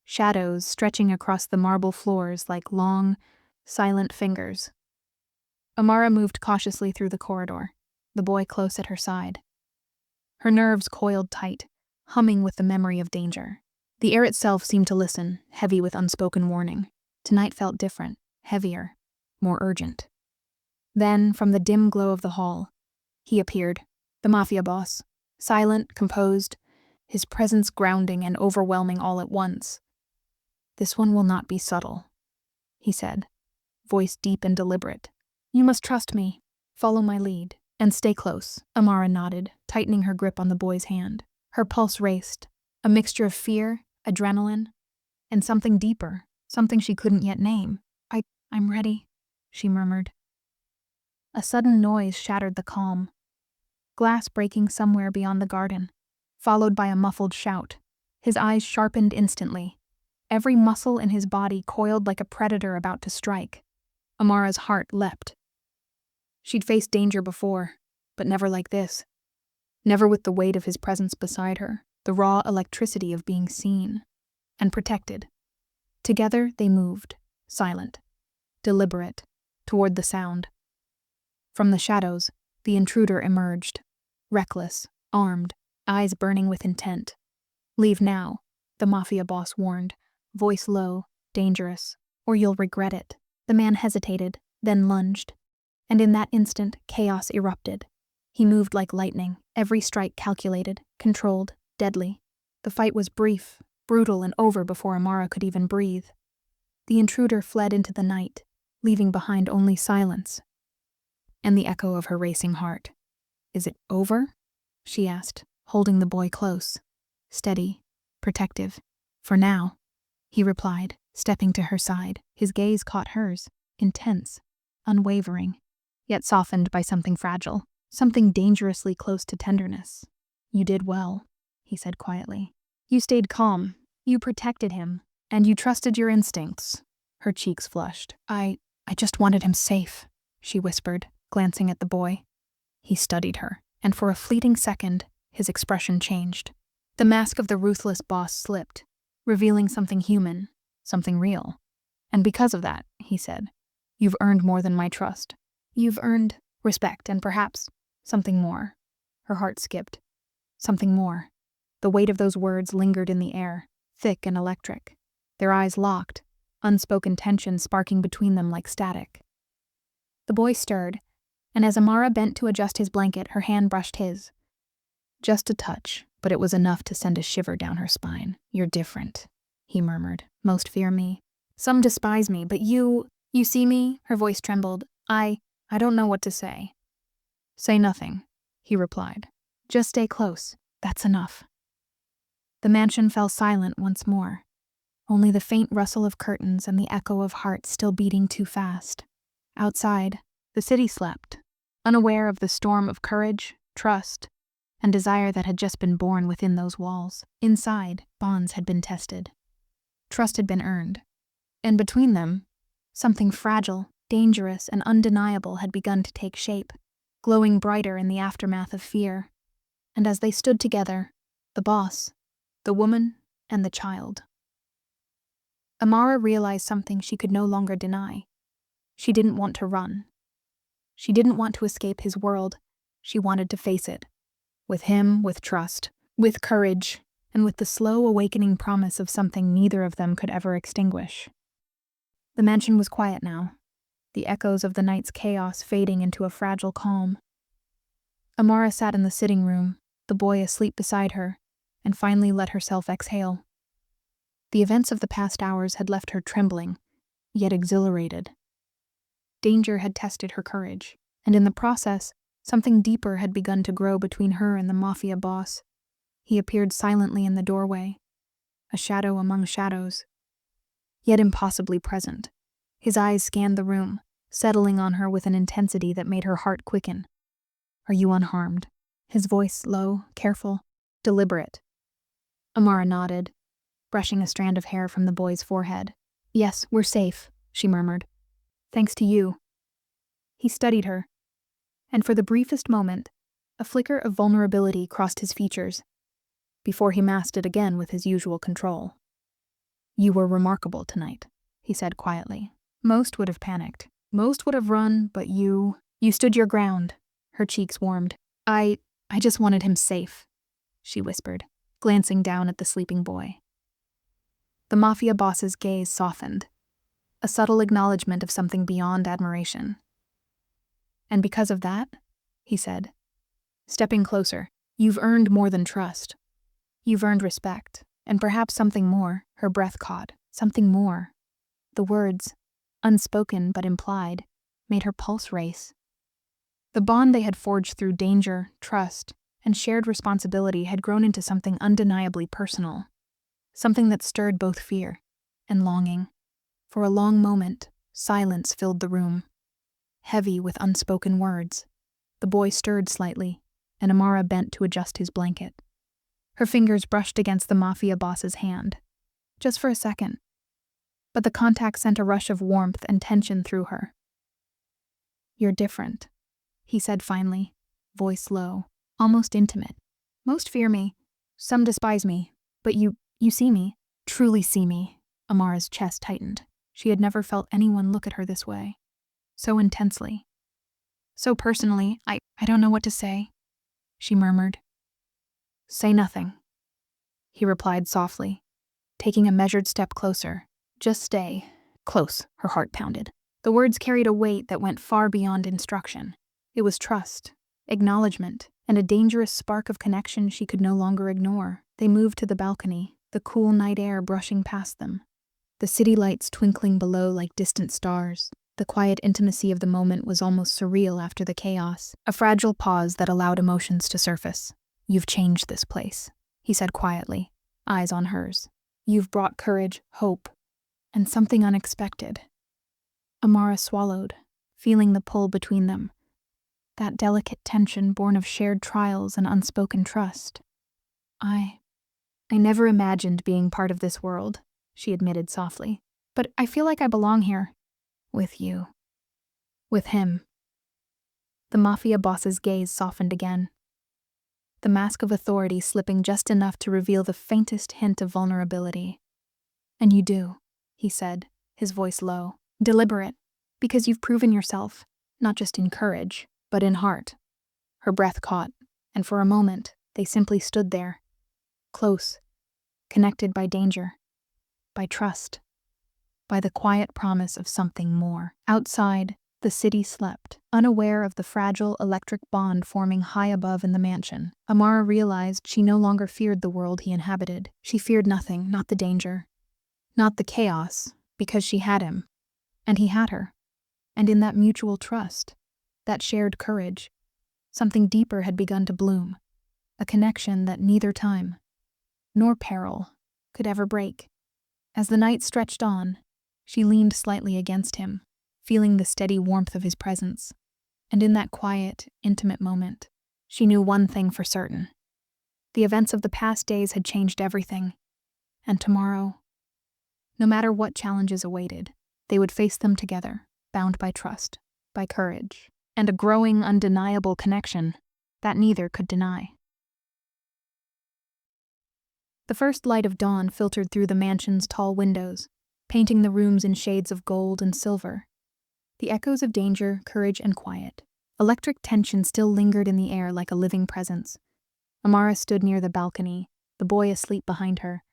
shadows stretching across the marble floors like long, silent fingers. Amara moved cautiously through the corridor, the boy close at her side. Her nerves coiled tight, humming with the memory of danger. The air itself seemed to listen, heavy with unspoken warning. Tonight felt different, heavier, more urgent. Then, from the dim glow of the hall, he appeared, the mafia boss, silent, composed, his presence grounding and overwhelming all at once. "This one will not be subtle," he said, voice deep and deliberate. "You must trust me, follow my lead, and stay close." Amara nodded, tightening her grip on the boy's hand. Her pulse raced, a mixture of fear, adrenaline, and something deeper, something she couldn't yet name. I'm ready," she murmured. A sudden noise shattered the calm, glass breaking somewhere beyond the garden, followed by a muffled shout. His eyes sharpened instantly. every muscle in his body coiled like a predator about to strike. Amara's heart leapt. She'd faced danger before, but never like this. Never with the weight of his presence beside her, the raw electricity of being seen and protected. Together they moved, silent, deliberate, toward the sound. From the shadows, the intruder emerged, reckless, armed, eyes burning with intent. "Leave now," the mafia boss warned, voice low, dangerous, "or you'll regret it." The man hesitated, then lunged, and in that instant chaos erupted. He moved like lightning, every strike calculated, controlled, deadly. The fight was brief, brutal, and over before Amara could even breathe. The intruder fled into the night, leaving behind only silence and the echo of her racing heart. "Is it over?" she asked, holding the boy close, steady, protective. "For now," he replied, stepping to her side. His gaze caught hers, intense, unwavering, yet softened by something fragile, something dangerously close to tenderness. "You did well," he said quietly. "You stayed calm, you protected him, and you trusted your instincts." Her cheeks flushed. I just wanted him safe," she whispered, glancing at the boy. He studied her, and for a fleeting second, his expression changed. The mask of the ruthless boss slipped, revealing something human, something real. "And because of that," he said, "you've earned more than my trust. You've earned respect and perhaps something more." Her heart skipped. Something more. The weight of those words lingered in the air, thick and electric. Their eyes locked, unspoken tension sparking between them like static. The boy stirred, and as Amara bent to adjust his blanket, her hand brushed his. Just a touch, but it was enough to send a shiver down her spine. "You're different," he murmured. "Most fear me. Some despise me, but you see me?" Her voice trembled. I don't know what to say." "Say nothing," he replied. "Just stay close. That's enough." The mansion fell silent once more. Only the faint rustle of curtains and the echo of hearts still beating too fast. Outside, the city slept, unaware of the storm of courage, trust, and desire that had just been born within those walls. Inside, bonds had been tested. Trust had been earned. And between them, something fragile, dangerous, and undeniable had begun to take shape, glowing brighter in the aftermath of fear. And as they stood together, the boss, the woman, and the child, Amara realized something she could no longer deny. She didn't want to run. She didn't want to escape his world. She wanted to face it. With him, with trust, with courage, and with the slow awakening promise of something neither of them could ever extinguish. The mansion was quiet now, the echoes of the night's chaos fading into a fragile calm. Amara sat in the sitting room, the boy asleep beside her, and finally let herself exhale. The events of the past hours had left her trembling, yet exhilarated. Danger had tested her courage, and in the process, something deeper had begun to grow between her and the mafia boss. He appeared silently in the doorway, a shadow among shadows, yet impossibly present. His eyes scanned the room, settling on her with an intensity that made her heart quicken. "Are you unharmed?" His voice low, careful, deliberate. Amara nodded, brushing a strand of hair from the boy's forehead. "Yes, we're safe," she murmured. "Thanks to you." He studied her, and for the briefest moment, a flicker of vulnerability crossed his features, before he masked it again with his usual control. "You were remarkable tonight," he said quietly. "Most would have panicked. Most would have run, but you stood your ground." Her cheeks warmed. I just wanted him safe," she whispered, glancing down at the sleeping boy. The mafia boss's gaze softened, a subtle acknowledgement of something beyond admiration. "And because of that," he said, stepping closer, "you've earned more than trust. You've earned respect, and perhaps something more." Her breath caught. Something more. The words, unspoken but implied, made her pulse race. The bond they had forged through danger, trust, and shared responsibility had grown into something undeniably personal, something that stirred both fear and longing. For a long moment, silence filled the room, heavy with unspoken words. The boy stirred slightly, and Amara bent to adjust his blanket. Her fingers brushed against the mafia boss's hand. just for a second. But the contact sent a rush of warmth and tension through her. "You're different," he said finally, voice low, almost intimate. "Most fear me, some despise me, but you see me, truly see me." Amara's chest tightened. She had never felt anyone look at her this way. So intensely. So personally, I don't know what to say," she murmured. "Say nothing," he replied softly, taking a measured step closer. "Just stay close," her heart pounded. The words carried a weight that went far beyond instruction. It was trust, acknowledgement, and a dangerous spark of connection she could no longer ignore. They moved to the balcony, the cool night air brushing past them, the city lights twinkling below like distant stars. The quiet intimacy of the moment was almost surreal after the chaos, a fragile pause that allowed emotions to surface. "You've changed this place," he said quietly, eyes on hers. "You've brought courage, hope, and something unexpected." Amara swallowed, feeling the pull between them, that delicate tension born of shared trials and unspoken trust. I never imagined being part of this world," she admitted softly. "But I feel like I belong here. With you. With him." The mafia boss's gaze softened again, the mask of authority slipping just enough to reveal the faintest hint of vulnerability. "And you do," he said, his voice low, "deliberate, because you've proven yourself, not just in courage, but in heart." Her breath caught, and for a moment, they simply stood there, close, connected by danger, by trust, by the quiet promise of something more. Outside, the city slept, unaware of the fragile electric bond forming high above in the mansion. Amara realized she no longer feared the world he inhabited. She feared nothing, not the danger, not the chaos, because she had him, and he had her. And in that mutual trust, that shared courage, something deeper had begun to bloom, a connection that neither time nor peril could ever break. As the night stretched on, she leaned slightly against him, feeling the steady warmth of his presence. And in that quiet, intimate moment, she knew one thing for certain. The events of the past days had changed everything. And tomorrow, no matter what challenges awaited, they would face them together, bound by trust, by courage, and a growing, undeniable connection that neither could deny. The first light of dawn filtered through the mansion's tall windows, painting the rooms in shades of gold and silver. The echoes of danger, courage, and quiet. Electric tension still lingered in the air like a living presence. Amara stood near the balcony, the boy asleep behind her,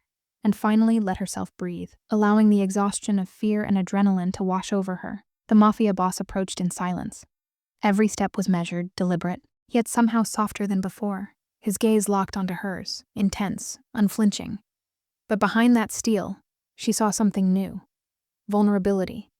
and finally let herself breathe, allowing the exhaustion of fear and adrenaline to wash over her. The mafia boss approached in silence. Every step was measured, deliberate, yet somehow softer than before. His gaze locked onto hers, intense, unflinching. But behind that steel, she saw something new. Vulnerability.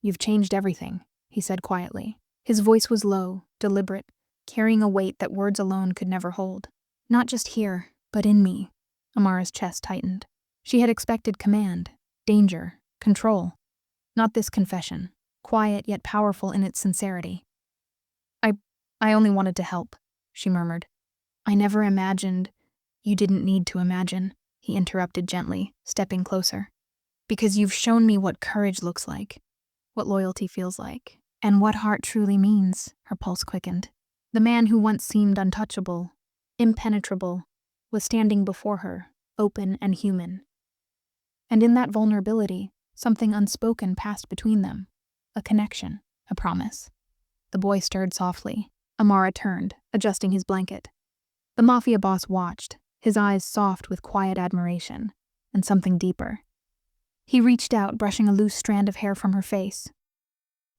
"You've changed everything," he said quietly. His voice was low, deliberate, carrying a weight that words alone could never hold. "Not just here, but in me." Amara's chest tightened. She had expected command, danger, control. Not this confession, quiet yet powerful in its sincerity. I only wanted to help," she murmured. "I never imagined—" "You didn't need to imagine," he interrupted gently, stepping closer. "Because you've shown me what courage looks like, what loyalty feels like, and what heart truly means." Her pulse quickened. The man who once seemed untouchable, impenetrable, was standing before her, open and human. And in that vulnerability, something unspoken passed between them. A connection, a promise. The boy stirred softly. Amara turned, adjusting his blanket. The mafia boss watched, his eyes soft with quiet admiration, and something deeper. He reached out, brushing a loose strand of hair from her face.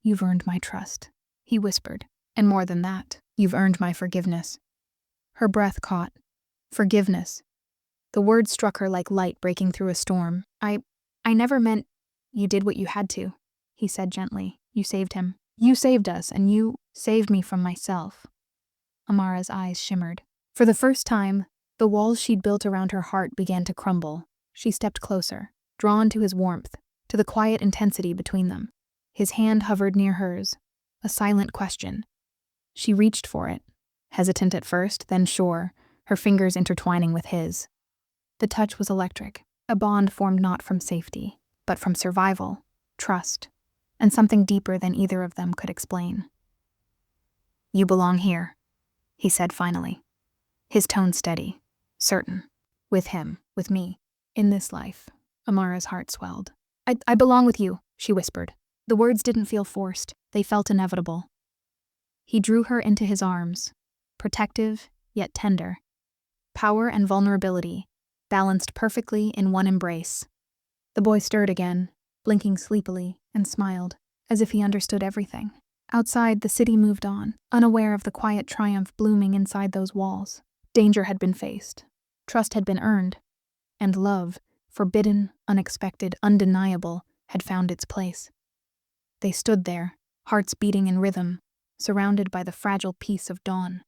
"You've earned my trust," he whispered. "And more than that, you've earned my forgiveness." Her breath caught. Forgiveness. The word struck her like light breaking through a storm. I never meant—" "You did what you had to," he said gently. "You saved him. You saved us, and you saved me from myself." Amara's eyes shimmered. For the first time, the walls she'd built around her heart began to crumble. She stepped closer, drawn to his warmth, to the quiet intensity between them. His hand hovered near hers, a silent question. She reached for it, hesitant at first, then sure, her fingers intertwining with his. The touch was electric, A bond formed not from safety, but from survival, trust, and something deeper than either of them could explain. "You belong here," he said finally, his tone steady, certain. "With him, with me, in this life." Amara's heart swelled. I belong with you," she whispered. The words didn't feel forced, they felt inevitable. He drew her into his arms, protective yet tender. Power and vulnerability, balanced perfectly in one embrace. The boy stirred again, blinking sleepily, and smiled, as if he understood everything. Outside, the city moved on, unaware of the quiet triumph blooming inside those walls. Danger had been faced, trust had been earned, and love, forbidden, unexpected, undeniable, had found its place. They stood there, hearts beating in rhythm, surrounded by the fragile peace of dawn.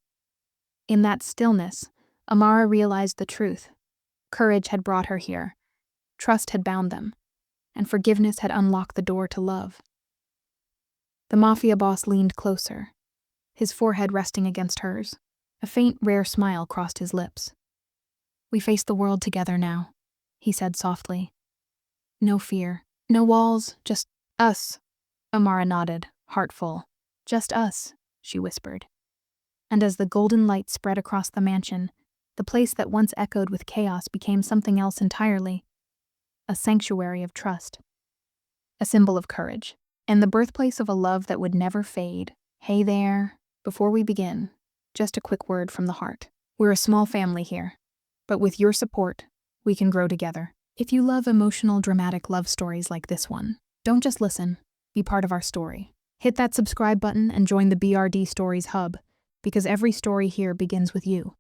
In that stillness, Amara realized the truth. Courage had brought her here, trust had bound them, and forgiveness had unlocked the door to love. The mafia boss leaned closer, his forehead resting against hers. A faint, rare smile crossed his lips. "We face the world together now," he said softly. "No fear, no walls, just us." Amara nodded, heart full. "Just us," she whispered. And as the golden light spread across the mansion, the place that once echoed with chaos became something else entirely. A sanctuary of trust. A symbol of courage. And the birthplace of a love that would never fade. Hey there. Before we begin, just a quick word from the heart. We're a small family here, but with your support, we can grow together. If you love emotional, dramatic love stories like this one, don't just listen, be part of our story. Hit that subscribe button and join the BRD Stories Hub, because every story here begins with you.